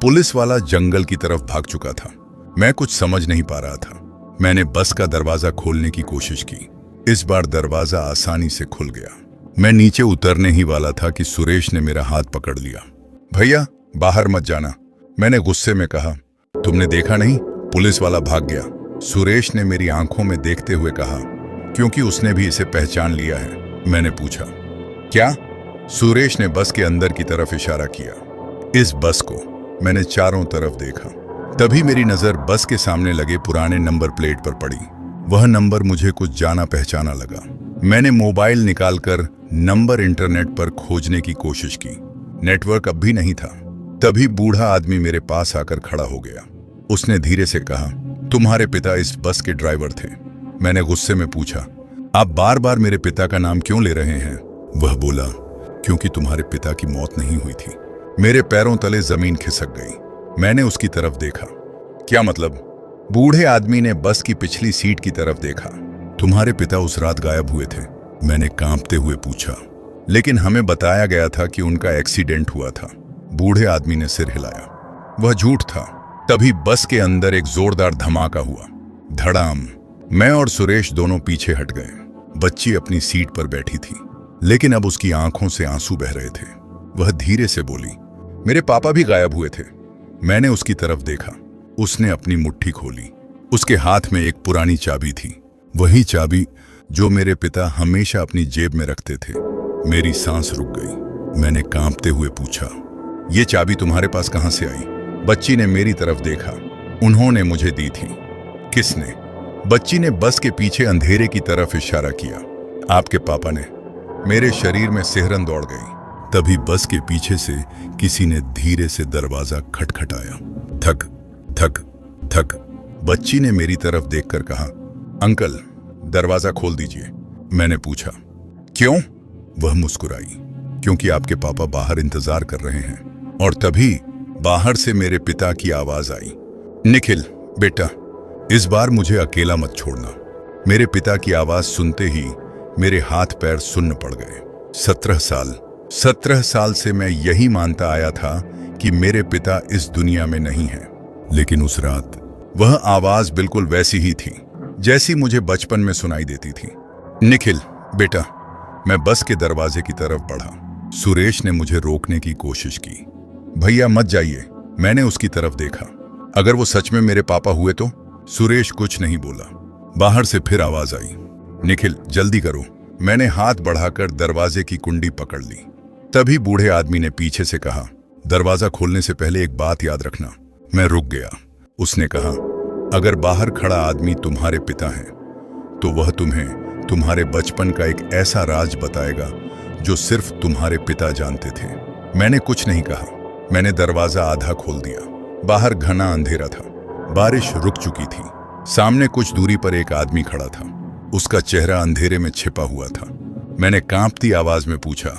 पुलिस वाला जंगल की तरफ भाग चुका था। मैं कुछ समझ नहीं पा रहा था। मैंने बस का दरवाजा खोलने की कोशिश की। इस बार दरवाजा आसानी से खुल गया। मैं नीचे उतरने ही वाला था कि सुरेश ने मेरा हाथ पकड़ लिया। भैया, बाहर मत जाना, मैंने गुस्से में कहा। तुमने देखा नहीं, पुलिस वाला भाग गया। सुरेश ने मेरी आंखों में देखते हुए कहा, क्योंकि उसने भी इसे पहचान लिया है। मैंने पूछा, क्या? सुरेश ने बस के अंदर की तरफ इशारा किया। इस बस को। मैंने चारों तरफ देखा। तभी मेरी नजर बस के सामने लगे पुराने नंबर प्लेट पर पड़ी। वह नंबर मुझे कुछ जाना पहचाना लगा। मैंने मोबाइल निकालकर नंबर इंटरनेट पर खोजने की कोशिश की। नेटवर्क अब भी नहीं था। तभी बूढ़ा आदमी मेरे पास आकर खड़ा हो गया। उसने धीरे से कहा, तुम्हारे पिता इस बस के ड्राइवर थे। मैंने गुस्से में पूछा, आप बार बार मेरे पिता का नाम क्यों ले रहे हैं? वह बोला, क्योंकि तुम्हारे पिता की मौत नहीं हुई थी। मेरे पैरों तले जमीन खिसक गई। मैंने उसकी तरफ देखा। क्या मतलब? बूढ़े आदमी ने बस की पिछली सीट की तरफ देखा। तुम्हारे पिता उस रात गायब हुए थे। मैंने कांपते हुए पूछा, लेकिन हमें बताया गया था कि उनका एक्सीडेंट हुआ था। बूढ़े आदमी ने सिर हिलाया। वह झूठ था। तभी बस के अंदर एक जोरदार धमाका हुआ। धड़ाम। मैं और सुरेश दोनों पीछे हट गए। बच्ची अपनी सीट पर बैठी थी, लेकिन अब उसकी आंखों से आंसू बह रहे थे। वह धीरे से बोली, मेरे पापा भी गायब हुए थे। मैंने उसकी तरफ देखा। उसने अपनी मुट्ठी खोली। उसके हाथ में एक पुरानी चाबी थी, वही चाबी जो मेरे पिता हमेशा अपनी जेब में रखते थे। मेरी सांस रुक गई। मैंने कांपते हुए पूछा, ये चाबी तुम्हारे पास कहां से आई? बच्ची ने मेरी तरफ देखा। उन्होंने मुझे दी थी। किसने? बच्ची ने बस के पीछे अंधेरे की तरफ इशारा किया। आपके पापा ने। मेरे शरीर में सिहरन दौड़ गई। तभी बस के पीछे से किसी ने धीरे से दरवाजा खटखटाया। थक थक थक। बच्ची ने मेरी तरफ देखकर कहा, अंकल दरवाजा खोल दीजिए। मैंने पूछा, क्यों? वह मुस्कुराई, क्योंकि आपके पापा बाहर इंतजार कर रहे हैं। और तभी बाहर से मेरे पिता की आवाज आई, निखिल बेटा, इस बार मुझे अकेला मत छोड़ना। मेरे पिता की आवाज सुनते ही मेरे हाथ पैर सुन्न पड़ गए। 17 साल से मैं यही मानता आया था कि मेरे पिता इस दुनिया में नहीं है। लेकिन उस रात वह आवाज बिल्कुल वैसी ही थी जैसी मुझे बचपन में सुनाई देती थी। निखिल बेटा। मैं बस के दरवाजे की तरफ बढ़ा। सुरेश ने मुझे रोकने की कोशिश की। भैया मत जाइए। मैंने उसकी तरफ देखा। अगर वो सच में मेरे पापा हुए तो? सुरेश कुछ नहीं बोला। बाहर से फिर आवाज आई, निखिल जल्दी करो। मैंने हाथ बढ़ाकर दरवाजे की कुंडी पकड़ ली। तभी बूढ़े आदमी ने पीछे से कहा, दरवाजा खोलने से पहले एक बात याद रखना। मैं रुक गया। उसने कहा, अगर बाहर खड़ा आदमी तुम्हारे पिता है तो वह तुम्हें तुम्हारे बचपन का एक ऐसा राज बताएगा जो सिर्फ तुम्हारे पिता जानते थे। मैंने कुछ नहीं कहा। मैंने दरवाजा आधा खोल दिया। बाहर घना अंधेरा था। बारिश रुक चुकी थी। सामने कुछ दूरी पर एक आदमी खड़ा था। उसका चेहरा अंधेरे में छिपा हुआ था। मैंने कांपती आवाज में पूछा,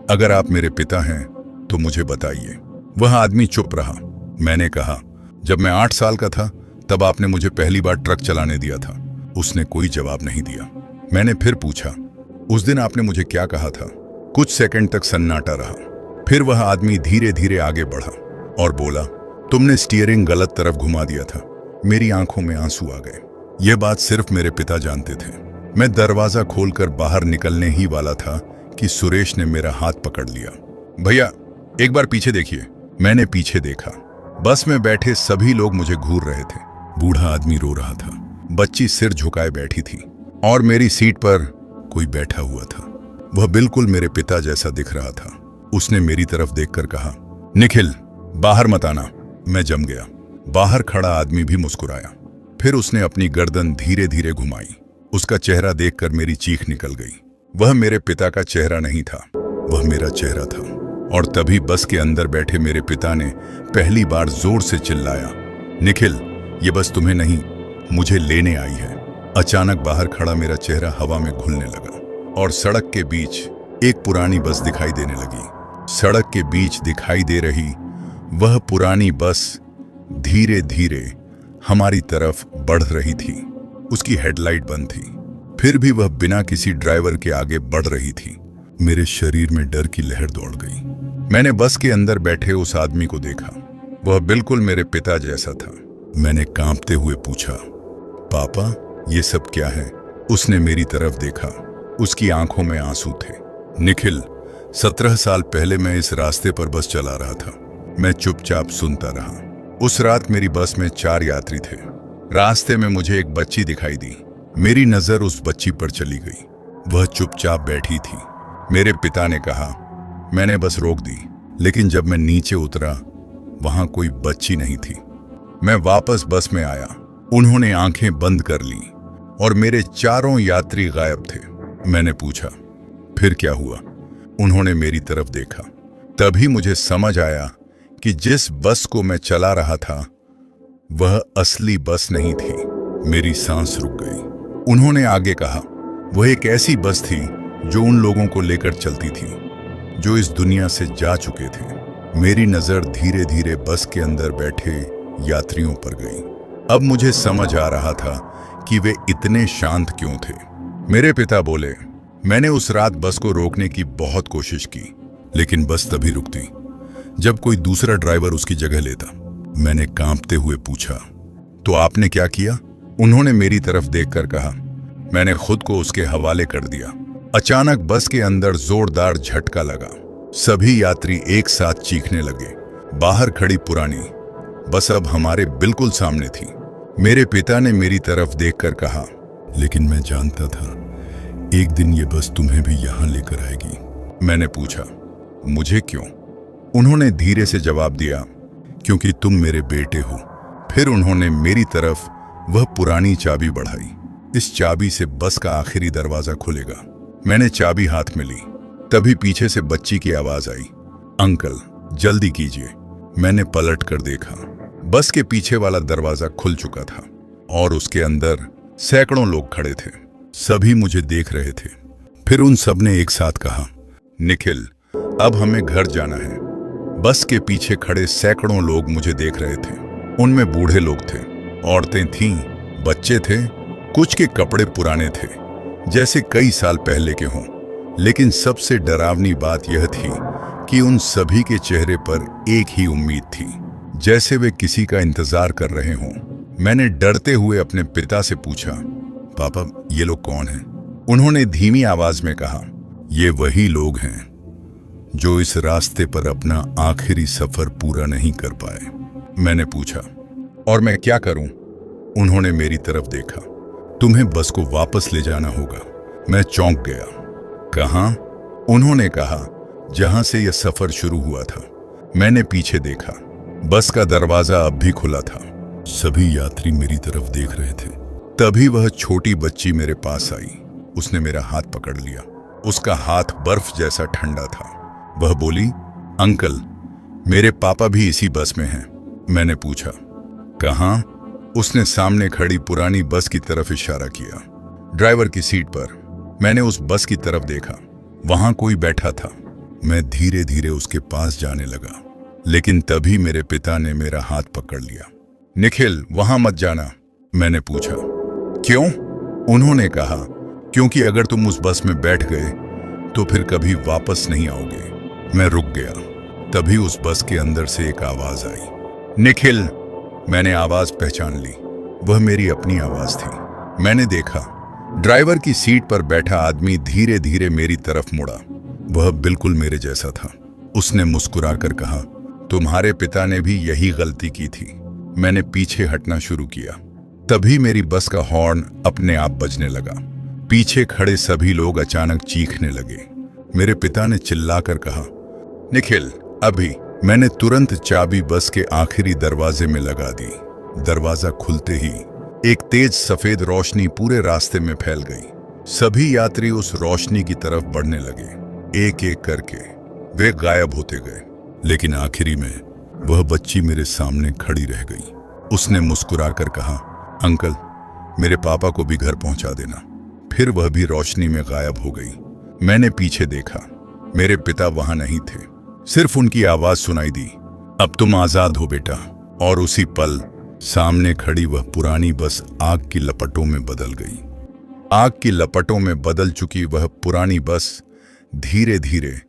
अगर आप मेरे पिता हैं तो मुझे बताइए। वह आदमी चुप रहा। मैंने कहा, जब मैं 8 साल का था तब आपने मुझे पहली बार ट्रक चलाने दिया था। उसने कोई जवाब नहीं दिया। मैंने फिर पूछा, उस दिन आपने मुझे क्या कहा था? कुछ सेकंड तक सन्नाटा रहा। फिर वह आदमी धीरे धीरे आगे बढ़ा और बोला, तुमने स्टीयरिंग गलत तरफ घुमा दिया था। मेरी आंखों में आंसू आ गए। यह बात सिर्फ मेरे पिता जानते थे। मैं दरवाजा खोलकर बाहर निकलने ही वाला था कि सुरेश ने मेरा हाथ पकड़ लिया। भैया एक बार पीछे देखिए। मैंने पीछे देखा। बस में बैठे सभी लोग मुझे घूर रहे थे। बूढ़ा आदमी रो रहा था। बच्ची सिर झुकाए बैठी थी और मेरी सीट पर कोई बैठा हुआ था। वह बिल्कुल मेरे पिता जैसा दिख रहा था। उसने मेरी तरफ देखकर कहा, निखिल बाहर मत आना। मैं जम गया। बाहर खड़ा आदमी भी मुस्कुराया। फिर उसने अपनी गर्दन धीरे धीरे घुमाई। उसका चेहरा देखकर मेरी चीख निकल गई। वह मेरे पिता का चेहरा नहीं था, वह मेरा चेहरा था। और तभी बस के अंदर बैठे मेरे पिता ने पहली बार जोर से चिल्लाया, निखिल ये बस तुम्हें नहीं मुझे लेने आई है। अचानक बाहर खड़ा मेरा चेहरा हवा में घुलने लगा और सड़क के बीच एक पुरानी बस दिखाई देने लगी। सड़क के बीच दिखाई दे रही वह पुरानी बस धीरे धीरे हमारी तरफ बढ़ रही थी। उसकी हेडलाइट बंद थी, फिर भी वह बिना किसी ड्राइवर के आगे बढ़ रही थी। मेरे शरीर में डर की लहर दौड़ गई। मैंने बस के अंदर बैठे उस आदमी को देखा। वह बिल्कुल मेरे पिता जैसा था। मैंने कांपते हुए पूछा, पापा ये सब क्या है? उसने मेरी तरफ देखा। उसकी आंखों में आंसू थे। निखिल 17 साल पहले मैं इस रास्ते पर बस चला रहा था। मैं चुपचाप सुनता रहा। उस रात मेरी बस में 4 यात्री थे। रास्ते में मुझे एक बच्ची दिखाई दी। मेरी नजर उस बच्ची पर चली गई। वह चुपचाप बैठी थी। मेरे पिता ने कहा, मैंने बस रोक दी, लेकिन जब मैं नीचे उतरा वहां कोई बच्ची नहीं थी। मैं वापस बस में आया। उन्होंने आंखें बंद कर ली और मेरे चारों यात्री गायब थे। मैंने पूछा, फिर क्या हुआ? उन्होंने मेरी तरफ देखा। तभी मुझे समझ आया कि जिस बस को मैं चला रहा था वह असली बस नहीं थी। मेरी सांस रुक गई। उन्होंने आगे कहा, वह एक ऐसी बस थी जो उन लोगों को लेकर चलती थी जो इस दुनिया से जा चुके थे। मेरी नजर धीरे धीरे बस के अंदर बैठे यात्रियों पर गई। अब मुझे समझ आ रहा था कि वे इतने शांत क्यों थे। मेरे पिता बोले, मैंने उस रात बस को रोकने की बहुत कोशिश की, लेकिन बस तभी रुकती जब कोई दूसरा ड्राइवर उसकी जगह लेता। मैंने कांपते हुए पूछा, तो आपने क्या किया? उन्होंने मेरी तरफ देखकर कहा, मैंने खुद को उसके हवाले कर दिया। अचानक बस के अंदर जोरदार झटका लगा। सभी यात्री एक साथ चीखने लगे। बाहर खड़ी पुरानी बस अब हमारे बिल्कुल सामने थी। मेरे पिता ने मेरी तरफ देखकर कहा, लेकिन मैं जानता था एक दिन ये बस तुम्हें भी यहां लेकर आएगी। मैंने पूछा, मुझे क्यों? उन्होंने धीरे से जवाब दिया, क्योंकि तुम मेरे बेटे हो। फिर उन्होंने मेरी तरफ वह पुरानी चाबी बढ़ाई। इस चाबी से बस का आखिरी दरवाजा खुलेगा। मैंने चाबी हाथ में ली। तभी पीछे से बच्ची की आवाज आई, अंकल जल्दी कीजिए। मैंने पलट कर देखा। बस के पीछे वाला दरवाजा खुल चुका था और उसके अंदर सैकड़ों लोग खड़े थे। सभी मुझे देख रहे थे। फिर उन सब ने एक साथ कहा, निखिल अब हमें घर जाना है। बस के पीछे खड़े सैकड़ों लोग मुझे देख रहे थे। उनमें बूढ़े लोग थे, औरतें थीं, बच्चे थे, कुछ के कपड़े पुराने थे जैसे कई साल पहले के हों। लेकिन सबसे डरावनी बात यह थी कि उन सभी के चेहरे पर एक ही उम्मीद थी, जैसे वे किसी का इंतजार कर रहे हों। मैंने डरते हुए अपने पिता से पूछा, पापा ये लोग कौन हैं? उन्होंने धीमी आवाज में कहा, ये वही लोग हैं जो इस रास्ते पर अपना आखिरी सफर पूरा नहीं कर पाए। मैंने पूछा, और मैं क्या करूं? उन्होंने मेरी तरफ देखा, तुम्हें बस को वापस ले जाना होगा। मैं चौंक गया। कहां? उन्होंने कहा, जहां से यह सफर शुरू हुआ था। मैंने पीछे देखा। बस का दरवाजा अब भी खुला था। सभी यात्री मेरी तरफ देख रहे थे। तभी वह छोटी बच्ची मेरे पास आई। उसने मेरा हाथ पकड़ लिया। उसका हाथ बर्फ जैसा ठंडा था। वह बोली, अंकल मेरे पापा भी इसी बस में हैं। मैंने पूछा, कहां? उसने सामने खड़ी पुरानी बस की तरफ इशारा किया। ड्राइवर की सीट पर। मैंने उस बस की तरफ देखा। वहां कोई बैठा था। मैं धीरे धीरे उसके पास जाने लगा, लेकिन तभी मेरे पिता ने मेरा हाथ पकड़ लिया। निखिल वहां मत जाना। मैंने पूछा, क्यों? उन्होंने कहा, क्योंकि अगर तुम उस बस में बैठ गए तो फिर कभी वापस नहीं आओगे। मैं रुक गया। तभी उस बस के अंदर से एक आवाज आई, निखिल। मैंने आवाज पहचान ली। वह मेरी अपनी आवाज थी। मैंने देखा, ड्राइवर की सीट पर बैठा आदमी धीरे धीरे मेरी तरफ मुड़ा। वह बिल्कुल मेरे जैसा था। उसने मुस्कुराकर कहा, तुम्हारे पिता ने भी यही गलती की थी। मैंने पीछे हटना शुरू किया। तभी मेरी बस का हॉर्न अपने आप बजने लगा। पीछे खड़े सभी लोग अचानक चीखने लगे। मेरे पिता ने चिल्लाकर कहा, निखिल अभी। मैंने तुरंत चाबी बस के आखिरी दरवाजे में लगा दी। दरवाजा खुलते ही एक तेज सफेद रोशनी पूरे रास्ते में फैल गई। सभी यात्री उस रोशनी की तरफ बढ़ने लगे। एक एक करके वे गायब होते गए, लेकिन आखिरी में वह बच्ची मेरे सामने खड़ी रह गई। उसने मुस्कुराकर कहा, अंकल मेरे पापा को भी घर पहुंचा देना। फिर वह भी रोशनी में गायब हो गई। मैंने पीछे देखा। मेरे पिता वहां नहीं थे। सिर्फ उनकी आवाज सुनाई दी, अब तुम आजाद हो बेटा। और उसी पल सामने खड़ी वह पुरानी बस आग की लपटों में बदल गई। आग की लपटों में बदल चुकी वह पुरानी बस धीरे धीरे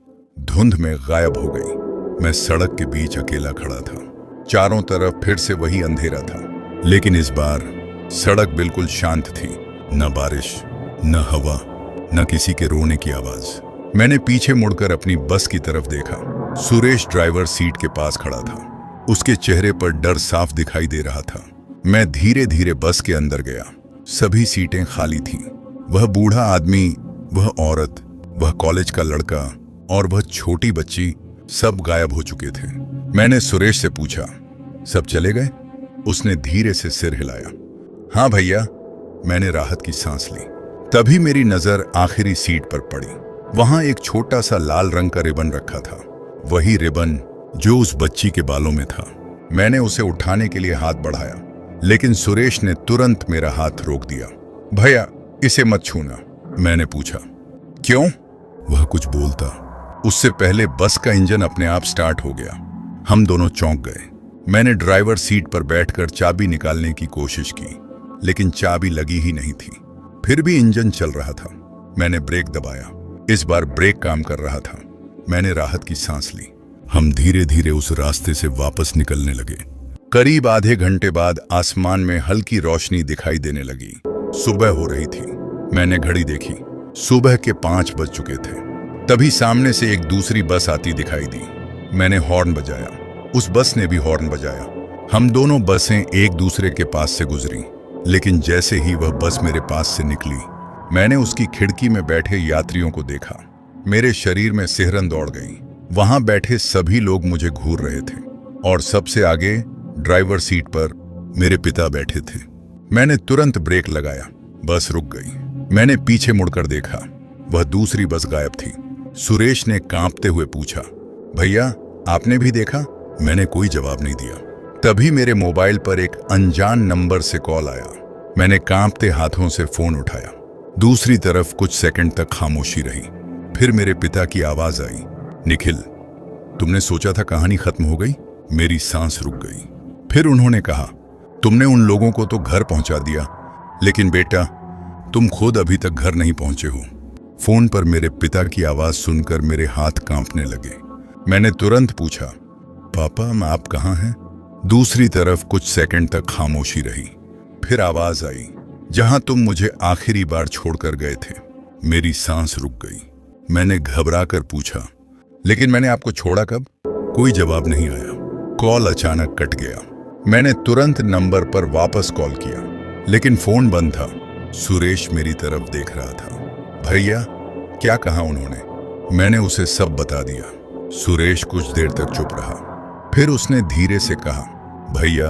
धुंध में गायब हो गई। मैं सड़क के बीच अकेला खड़ा था। चारों तरफ फिर से वही अंधेरा था, लेकिन इस बार सड़क बिल्कुल शांत थी। न बारिश, न हवा, न किसी के रोने की आवाज। मैंने पीछे मुड़कर अपनी बस की तरफ देखा। सुरेश ड्राइवर सीट के पास खड़ा था। उसके चेहरे पर डर साफ दिखाई दे रहा था। मैं धीरे धीरे बस के अंदर गया। सभी सीटें खाली थीं। वह बूढ़ा आदमी, वह औरत, वह कॉलेज का लड़का और वह छोटी बच्ची सब गायब हो चुके थे। मैंने सुरेश से पूछा, सब चले गए? उसने धीरे से सिर हिलाया। हाँ भैया। मैंने राहत की सांस ली। तभी मेरी नजर आखिरी सीट पर पड़ी। वहां एक छोटा सा लाल रंग का रिबन रखा था, वही रिबन जो उस बच्ची के बालों में था। मैंने उसे उठाने के लिए हाथ बढ़ाया, लेकिन सुरेश ने तुरंत मेरा हाथ रोक दिया। भैया, इसे मत छूना। मैंने पूछा, क्यों? वह कुछ बोलता, उससे पहले बस का इंजन अपने आप स्टार्ट हो गया। हम दोनों चौंक गए। मैंने ड्राइवर सीट पर बैठकर चाबी निकालने की कोशिश की, लेकिन चाबी लगी ही नहीं थी। फिर भी इंजन चल रहा था। मैंने ब्रेक दबाया। इस बार ब्रेक काम कर रहा था। मैंने राहत की सांस ली। हम धीरे धीरे उस रास्ते से वापस निकलने लगे। करीब आधे घंटे बाद आसमान में हल्की रोशनी दिखाई देने लगी। सुबह हो रही थी। मैंने घड़ी देखी, सुबह के 5 बज चुके थे। तभी सामने से एक दूसरी बस आती दिखाई दी। मैंने हॉर्न बजाया, उस बस ने भी हॉर्न बजाया। हम दोनों बसें एक दूसरे के पास से गुजरी, लेकिन जैसे ही वह बस मेरे पास से निकली, मैंने उसकी खिड़की में बैठे यात्रियों को देखा। मेरे शरीर में सिहरन दौड़ गई। वहां बैठे सभी लोग मुझे घूर रहे थे और सबसे आगे ड्राइवर सीट पर मेरे पिता बैठे थे। मैंने तुरंत ब्रेक लगाया। बस रुक गई। मैंने पीछे मुड़कर देखा, वह दूसरी बस गायब थी। सुरेश ने कांपते हुए पूछा, भैया आपने भी देखा? मैंने कोई जवाब नहीं दिया। तभी मेरे मोबाइल पर एक अनजान नंबर से कॉल आया। मैंने कांपते हाथों से फोन उठाया। दूसरी तरफ कुछ सेकंड तक खामोशी रही। फिर मेरे पिता की आवाज आई, निखिल, तुमने सोचा था कहानी खत्म हो गई? मेरी सांस रुक गई। फिर उन्होंने कहा, तुमने उन लोगों को तो घर पहुंचा दिया, लेकिन बेटा तुम खुद अभी तक घर नहीं पहुंचे हो। फोन पर मेरे पिता की आवाज सुनकर मेरे हाथ कांपने लगे। मैंने तुरंत पूछा, पापा आप कहाँ हैं? दूसरी तरफ कुछ सेकंड तक खामोशी रही। फिर आवाज आई, जहां तुम मुझे आखिरी बार छोड़कर गए थे। मेरी सांस रुक गई। मैंने घबराकर पूछा, लेकिन मैंने आपको छोड़ा कब? कोई जवाब नहीं आया। कॉल अचानक कट गया। मैंने तुरंत नंबर पर वापस कॉल किया, लेकिन फोन बंद था। सुरेश मेरी तरफ देख रहा था। भैया क्या कहा उन्होंने? मैंने उसे सब बता दिया। सुरेश कुछ देर तक चुप रहा। फिर उसने धीरे से कहा, भैया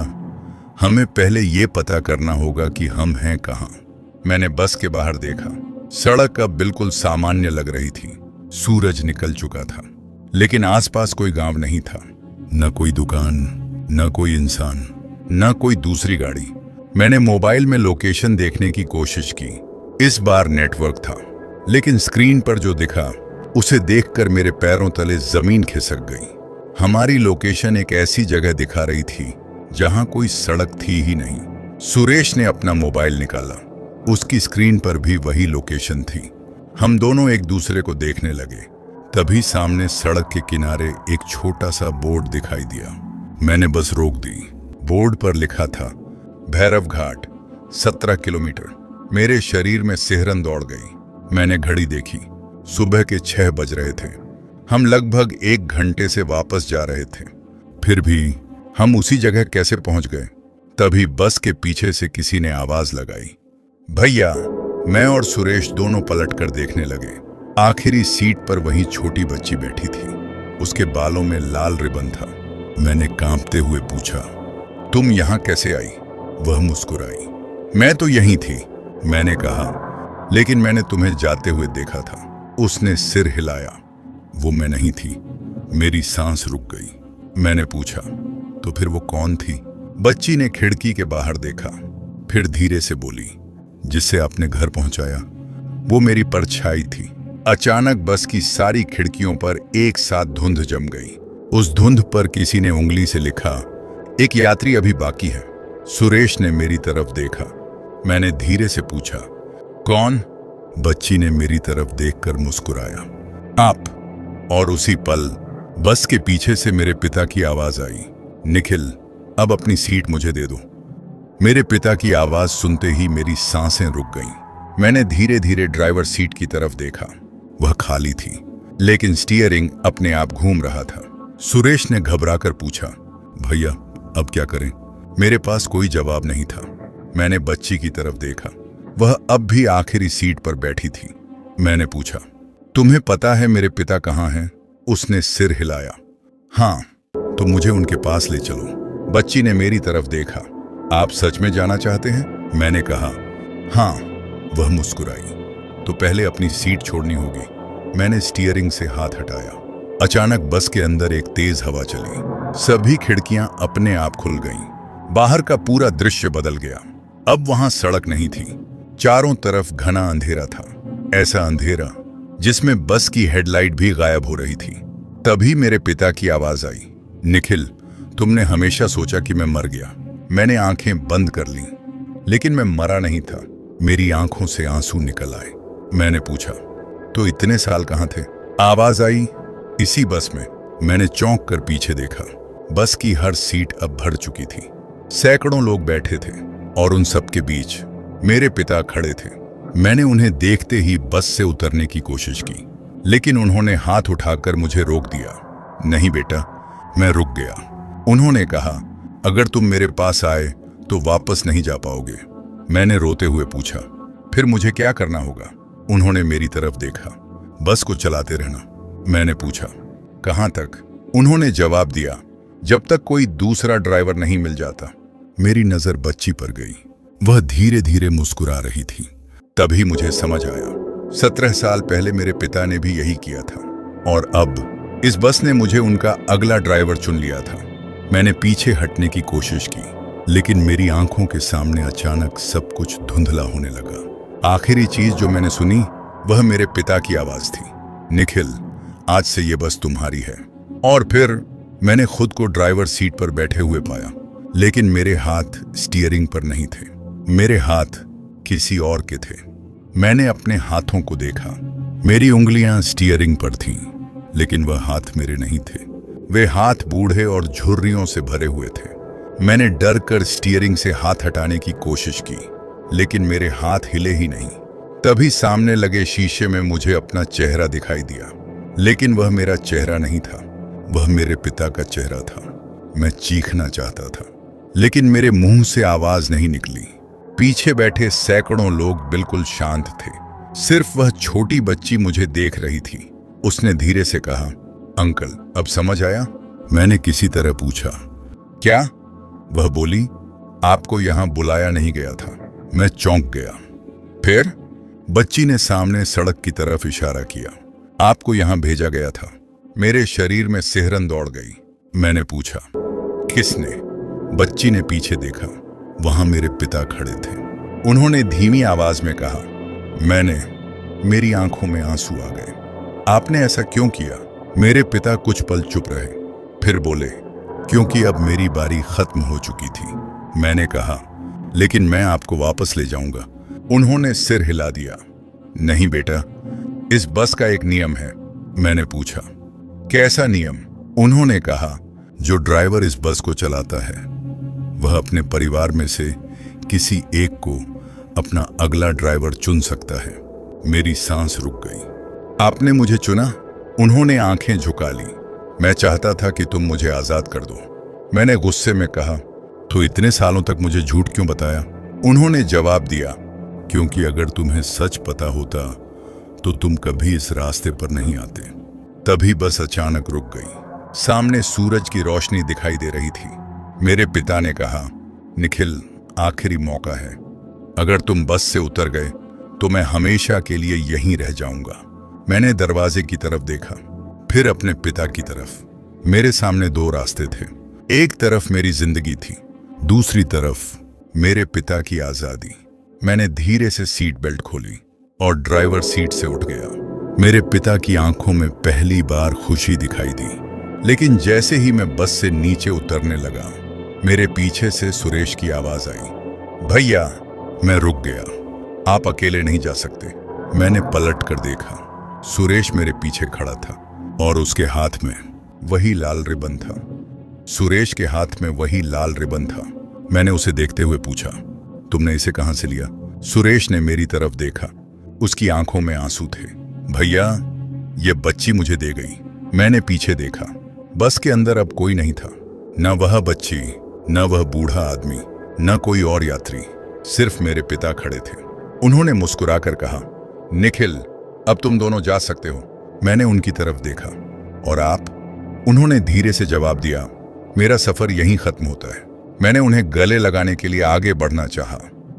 हमें पहले ये पता करना होगा कि हम हैं कहाँ। मैंने बस के बाहर देखा। सड़क अब बिल्कुल सामान्य लग रही थी। सूरज निकल चुका था, लेकिन आसपास कोई गांव नहीं था। न कोई दुकान, न कोई इंसान, न कोई दूसरी गाड़ी। मैंने मोबाइल में लोकेशन देखने की कोशिश की। इस बार नेटवर्क था, लेकिन स्क्रीन पर जो दिखा उसे देखकर मेरे पैरों तले जमीन खिसक गई। हमारी लोकेशन एक ऐसी जगह दिखा रही थी जहां कोई सड़क थी ही नहीं। सुरेश ने अपना मोबाइल निकाला। उसकी स्क्रीन पर भी वही लोकेशन थी। हम दोनों एक दूसरे को देखने लगे। तभी सामने सड़क के किनारे एक छोटा सा बोर्ड दिखाई दिया। मैंने बस रोक दी। बोर्ड पर लिखा था, भैरव घाट 17 किलोमीटर। मेरे शरीर में सिहरन दौड़ गई। मैंने घड़ी देखी, सुबह के 6 बज रहे थे। हम लगभग 1 घंटे से वापस जा रहे थे। फिर भी हम उसी जगह कैसे पहुंच गए? तभी बस के पीछे से किसी ने आवाज लगाई, भैया। मैं और सुरेश दोनों पलटकर देखने लगे। आखिरी सीट पर वही छोटी बच्ची बैठी थी। उसके बालों में लाल रिबन था। मैंने कांपते हुए पूछा, तुम यहां कैसे आई? वह मुस्कुराई। मैं तो यहीं थी, मैंने कहा, लेकिन मैंने तुम्हें जाते हुए देखा था। उसने सिर हिलाया। वो मैं नहीं थी। मेरी सांस रुक गई। मैंने पूछा, तो फिर वो कौन थी? बच्ची ने खिड़की के बाहर देखा, फिर धीरे से बोली, जिससे आपने घर पहुंचाया वो मेरी परछाई थी। अचानक बस की सारी खिड़कियों पर एक साथ धुंध जम गई। उस धुंध पर किसी ने उंगली से लिखा, एक यात्री अभी बाकी है। सुरेश ने मेरी तरफ देखा। मैंने धीरे से पूछा, कौन? बच्ची ने मेरी तरफ देखकर मुस्कुराया, आप। और उसी पल बस के पीछे से मेरे पिता की आवाज आई, निखिल अब अपनी सीट मुझे दे दो। मेरे पिता की आवाज सुनते ही मेरी सांसें रुक गईं। मैंने धीरे धीरे ड्राइवर सीट की तरफ देखा। वह खाली थी, लेकिन स्टीयरिंग अपने आप घूम रहा था। सुरेश ने घबराकर पूछा, भैया अब क्या करें? मेरे पास कोई जवाब नहीं था। मैंने बच्ची की तरफ देखा। वह अब भी आखिरी सीट पर बैठी थी। मैंने पूछा, तुम्हें पता है मेरे पिता कहाँ हैं? उसने सिर हिलाया। हाँ, तो मुझे उनके पास ले चलो। बच्ची ने मेरी तरफ देखा। आप सच में जाना चाहते हैं? मैंने कहा, हाँ। वह मुस्कुराई। तो पहले अपनी सीट छोड़नी होगी। मैंने स्टीयरिंग से हाथ हटाया। अचानक बस के अंदर एक तेज हवा चली। सभी खिड़कियां अपने आप खुल गईं। बाहर का पूरा दृश्य बदल गया। अब वहां सड़क नहीं थी, चारों तरफ घना अंधेरा था। ऐसा अंधेरा जिसमें बस की हेडलाइट भी गायब हो रही थी। तभी मेरे पिता की आवाज आई, निखिल, तुमने हमेशा सोचा कि मैं मर गया। मैंने आंखें बंद कर लीं, लेकिन मैं मरा नहीं था। मेरी आंखों से आंसू निकल आए। मैंने पूछा, तो इतने साल कहाँ थे? आवाज आई, इसी बस में। मैंने चौंक कर पीछे देखा। बस की हर सीट अब भर चुकी थी। सैकड़ों लोग बैठे थे और उन सब के बीच मेरे पिता खड़े थे। मैंने उन्हें देखते ही बस से उतरने की कोशिश की, लेकिन उन्होंने हाथ उठाकर मुझे रोक दिया। नहीं बेटा, मैं रुक गया। उन्होंने कहा, अगर तुम मेरे पास आए तो वापस नहीं जा पाओगे। मैंने रोते हुए पूछा, फिर मुझे क्या करना होगा? उन्होंने मेरी तरफ देखा। बस को चलाते रहना। मैंने पूछा, कहां तक? उन्होंने जवाब दिया, जब तक कोई दूसरा ड्राइवर नहीं मिल जाता। मेरी नजर बच्ची पर गई। वह धीरे धीरे मुस्कुरा रही थी। तभी मुझे समझ आया, 17 साल पहले मेरे पिता ने भी यही किया था, और अब इस बस ने मुझे उनका अगला ड्राइवर चुन लिया था। मैंने पीछे हटने की कोशिश की, लेकिन मेरी आंखों के सामने अचानक सब कुछ धुंधला होने लगा। आखिरी चीज जो मैंने सुनी वह मेरे पिता की आवाज थी, निखिल, आज से ये बस तुम्हारी है। और फिर मैंने खुद को ड्राइवर सीट पर बैठे हुए पाया, लेकिन मेरे हाथ स्टीयरिंग पर नहीं थे। मेरे हाथ किसी और के थे। मैंने अपने हाथों को देखा। मेरी उंगलियां स्टीयरिंग पर थीं, लेकिन वह हाथ मेरे नहीं थे। वे हाथ बूढ़े और झुर्रियों से भरे हुए थे। मैंने डर कर स्टीयरिंग से हाथ हटाने की कोशिश की, लेकिन मेरे हाथ हिले ही नहीं। तभी सामने लगे शीशे में मुझे अपना चेहरा दिखाई दिया, लेकिन वह मेरा चेहरा नहीं था, वह मेरे पिता का चेहरा था। मैं चीखना चाहता था, लेकिन मेरे मुंह से आवाज नहीं निकली। पीछे बैठे सैकड़ों लोग बिल्कुल शांत थे। सिर्फ वह छोटी बच्ची मुझे देख रही थी। उसने धीरे से कहा, अंकल, अब समझ आया? मैंने किसी तरह पूछा, क्या? वह बोली, आपको यहां बुलाया नहीं गया था। मैं चौंक गया। फिर? बच्ची ने सामने सड़क की तरफ इशारा किया। आपको यहां भेजा गया था। मेरे शरीर में सिहरन दौड़ गई। मैंने पूछा, किसने? बच्ची ने पीछे देखा। वहां मेरे पिता खड़े थे। उन्होंने धीमी आवाज में कहा, मैंने। मेरी आंखों में आंसू आ गए। आपने ऐसा क्यों किया? मेरे पिता कुछ पल चुप रहे, फिर बोले, क्योंकि अब मेरी बारी खत्म हो चुकी थी। मैंने कहा, लेकिन मैं आपको वापस ले जाऊंगा। उन्होंने सिर हिला दिया। नहीं बेटा, इस बस का एक नियम है। मैंने पूछा, कैसा नियम? उन्होंने कहा, जो ड्राइवर इस बस को चलाता है वह अपने परिवार में से किसी एक को अपना अगला ड्राइवर चुन सकता है। मेरी सांस रुक गई। आपने मुझे चुना? उन्होंने आंखें झुका ली। मैं चाहता था कि तुम मुझे आजाद कर दो। मैंने गुस्से में कहा, तो इतने सालों तक मुझे झूठ क्यों बताया? उन्होंने जवाब दिया, क्योंकि अगर तुम्हें सच पता होता तो तुम कभी इस रास्ते पर नहीं आते। तभी बस अचानक रुक गई। सामने सूरज की रोशनी दिखाई दे रही थी। मेरे पिता ने कहा, निखिल, आखिरी मौका है। अगर तुम बस से उतर गए तो मैं हमेशा के लिए यहीं रह जाऊंगा। मैंने दरवाजे की तरफ देखा, फिर अपने पिता की तरफ। मेरे सामने दो रास्ते थे। एक तरफ मेरी जिंदगी थी, दूसरी तरफ मेरे पिता की आजादी। मैंने धीरे से सीट बेल्ट खोली और ड्राइवर सीट से उठ गया। मेरे पिता की आंखों में पहली बार खुशी दिखाई दी, लेकिन जैसे ही मैं बस से नीचे उतरने लगा, मेरे पीछे से सुरेश की आवाज आई, भैया। मैं रुक गया। आप अकेले नहीं जा सकते। मैंने पलट कर देखा। सुरेश मेरे पीछे खड़ा था और उसके हाथ में वही लाल रिबन था। सुरेश के हाथ में वही लाल रिबन था। मैंने उसे देखते हुए पूछा, तुमने इसे कहां से लिया? सुरेश ने मेरी तरफ देखा। उसकी आंखों में आंसू थे। भैया, ये बच्ची मुझे दे गई। मैंने पीछे देखा। बस के अंदर अब कोई नहीं था, न वह बच्ची, न वह बूढ़ा आदमी, न कोई और यात्री। सिर्फ मेरे पिता खड़े थे। उन्होंने मुस्कुराकर कहा, निखिल, अब तुम दोनों जा सकते हो। मैंने उनकी तरफ देखा। और आप? उन्होंने धीरे से जवाब दिया, मेरा सफर यहीं खत्म होता है। मैंने उन्हें गले लगाने के लिए आगे बढ़ना चाहा,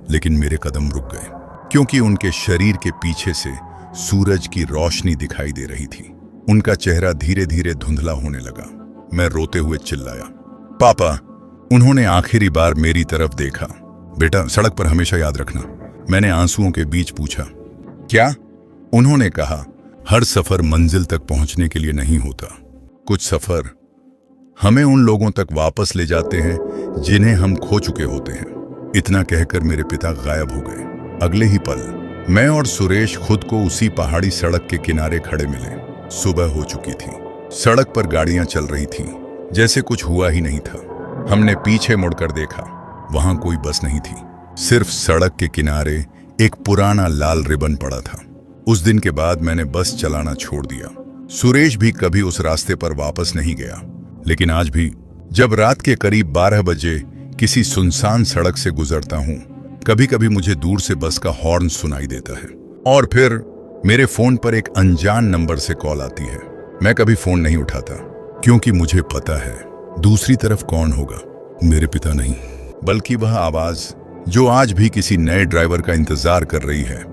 लेकिन मेरे कदम रुक गए, क्योंकि उनके शरीर के पीछे से सूरज की रोशनी दिखाई दे रही थी। उनका चेहरा धीरे धीरे धुंधला होने लगा। मैं रोते हुए चिल्लाया, पापा। उन्होंने आखिरी बार मेरी तरफ देखा। बेटा, सड़क पर हमेशा याद रखना। मैंने आंसुओं के बीच पूछा, क्या? उन्होंने कहा, हर सफर मंजिल तक पहुंचने के लिए नहीं होता। कुछ सफर हमें उन लोगों तक वापस ले जाते हैं जिन्हें हम खो चुके होते हैं। इतना कहकर मेरे पिता गायब हो गए। अगले ही पल मैं और सुरेश खुद को उसी पहाड़ी सड़क के किनारे खड़े मिले। सुबह हो चुकी थी। सड़क पर गाड़ियां चल रही थीं, जैसे कुछ हुआ ही नहीं था। हमने पीछे मुड़कर देखा। वहां कोई बस नहीं थी। सिर्फ सड़क के किनारे एक पुराना लाल रिबन पड़ा था। उस दिन के बाद मैंने बस चलाना छोड़ दिया। सुरेश भी कभी उस रास्ते पर वापस नहीं गया। लेकिन आज भी जब रात के करीब 12 बजे किसी सुनसान सड़क से गुजरता हूं, कभी कभी मुझे दूर से बस का हॉर्न सुनाई देता है और फिर मेरे फोन पर एक अनजान नंबर से कॉल आती है। मैं कभी फोन नहीं उठाता, क्योंकि मुझे पता है दूसरी तरफ कौन होगा। मेरे पिता नहीं, बल्कि वह आवाज जो आज भी किसी नए ड्राइवर का इंतजार कर रही है।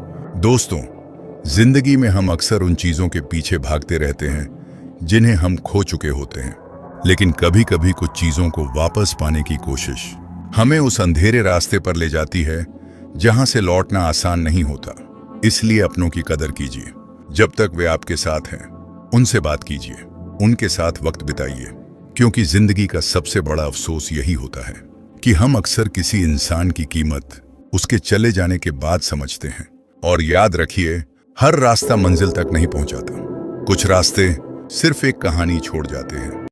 दोस्तों, जिंदगी में हम अक्सर उन चीजों के पीछे भागते रहते हैं जिन्हें हम खो चुके होते हैं, लेकिन कभी कभी कुछ चीजों को वापस पाने की कोशिश हमें उस अंधेरे रास्ते पर ले जाती है जहां से लौटना आसान नहीं होता। इसलिए अपनों की कदर कीजिए। जब तक वे आपके साथ हैं, उनसे बात कीजिए, उनके साथ वक्त बिताइए, क्योंकि जिंदगी का सबसे बड़ा अफसोस यही होता है कि हम अक्सर किसी इंसान की कीमत उसके चले जाने के बाद समझते हैं। और याद रखिए, हर रास्ता मंजिल तक नहीं पहुंचाता। कुछ रास्ते सिर्फ एक कहानी छोड़ जाते हैं।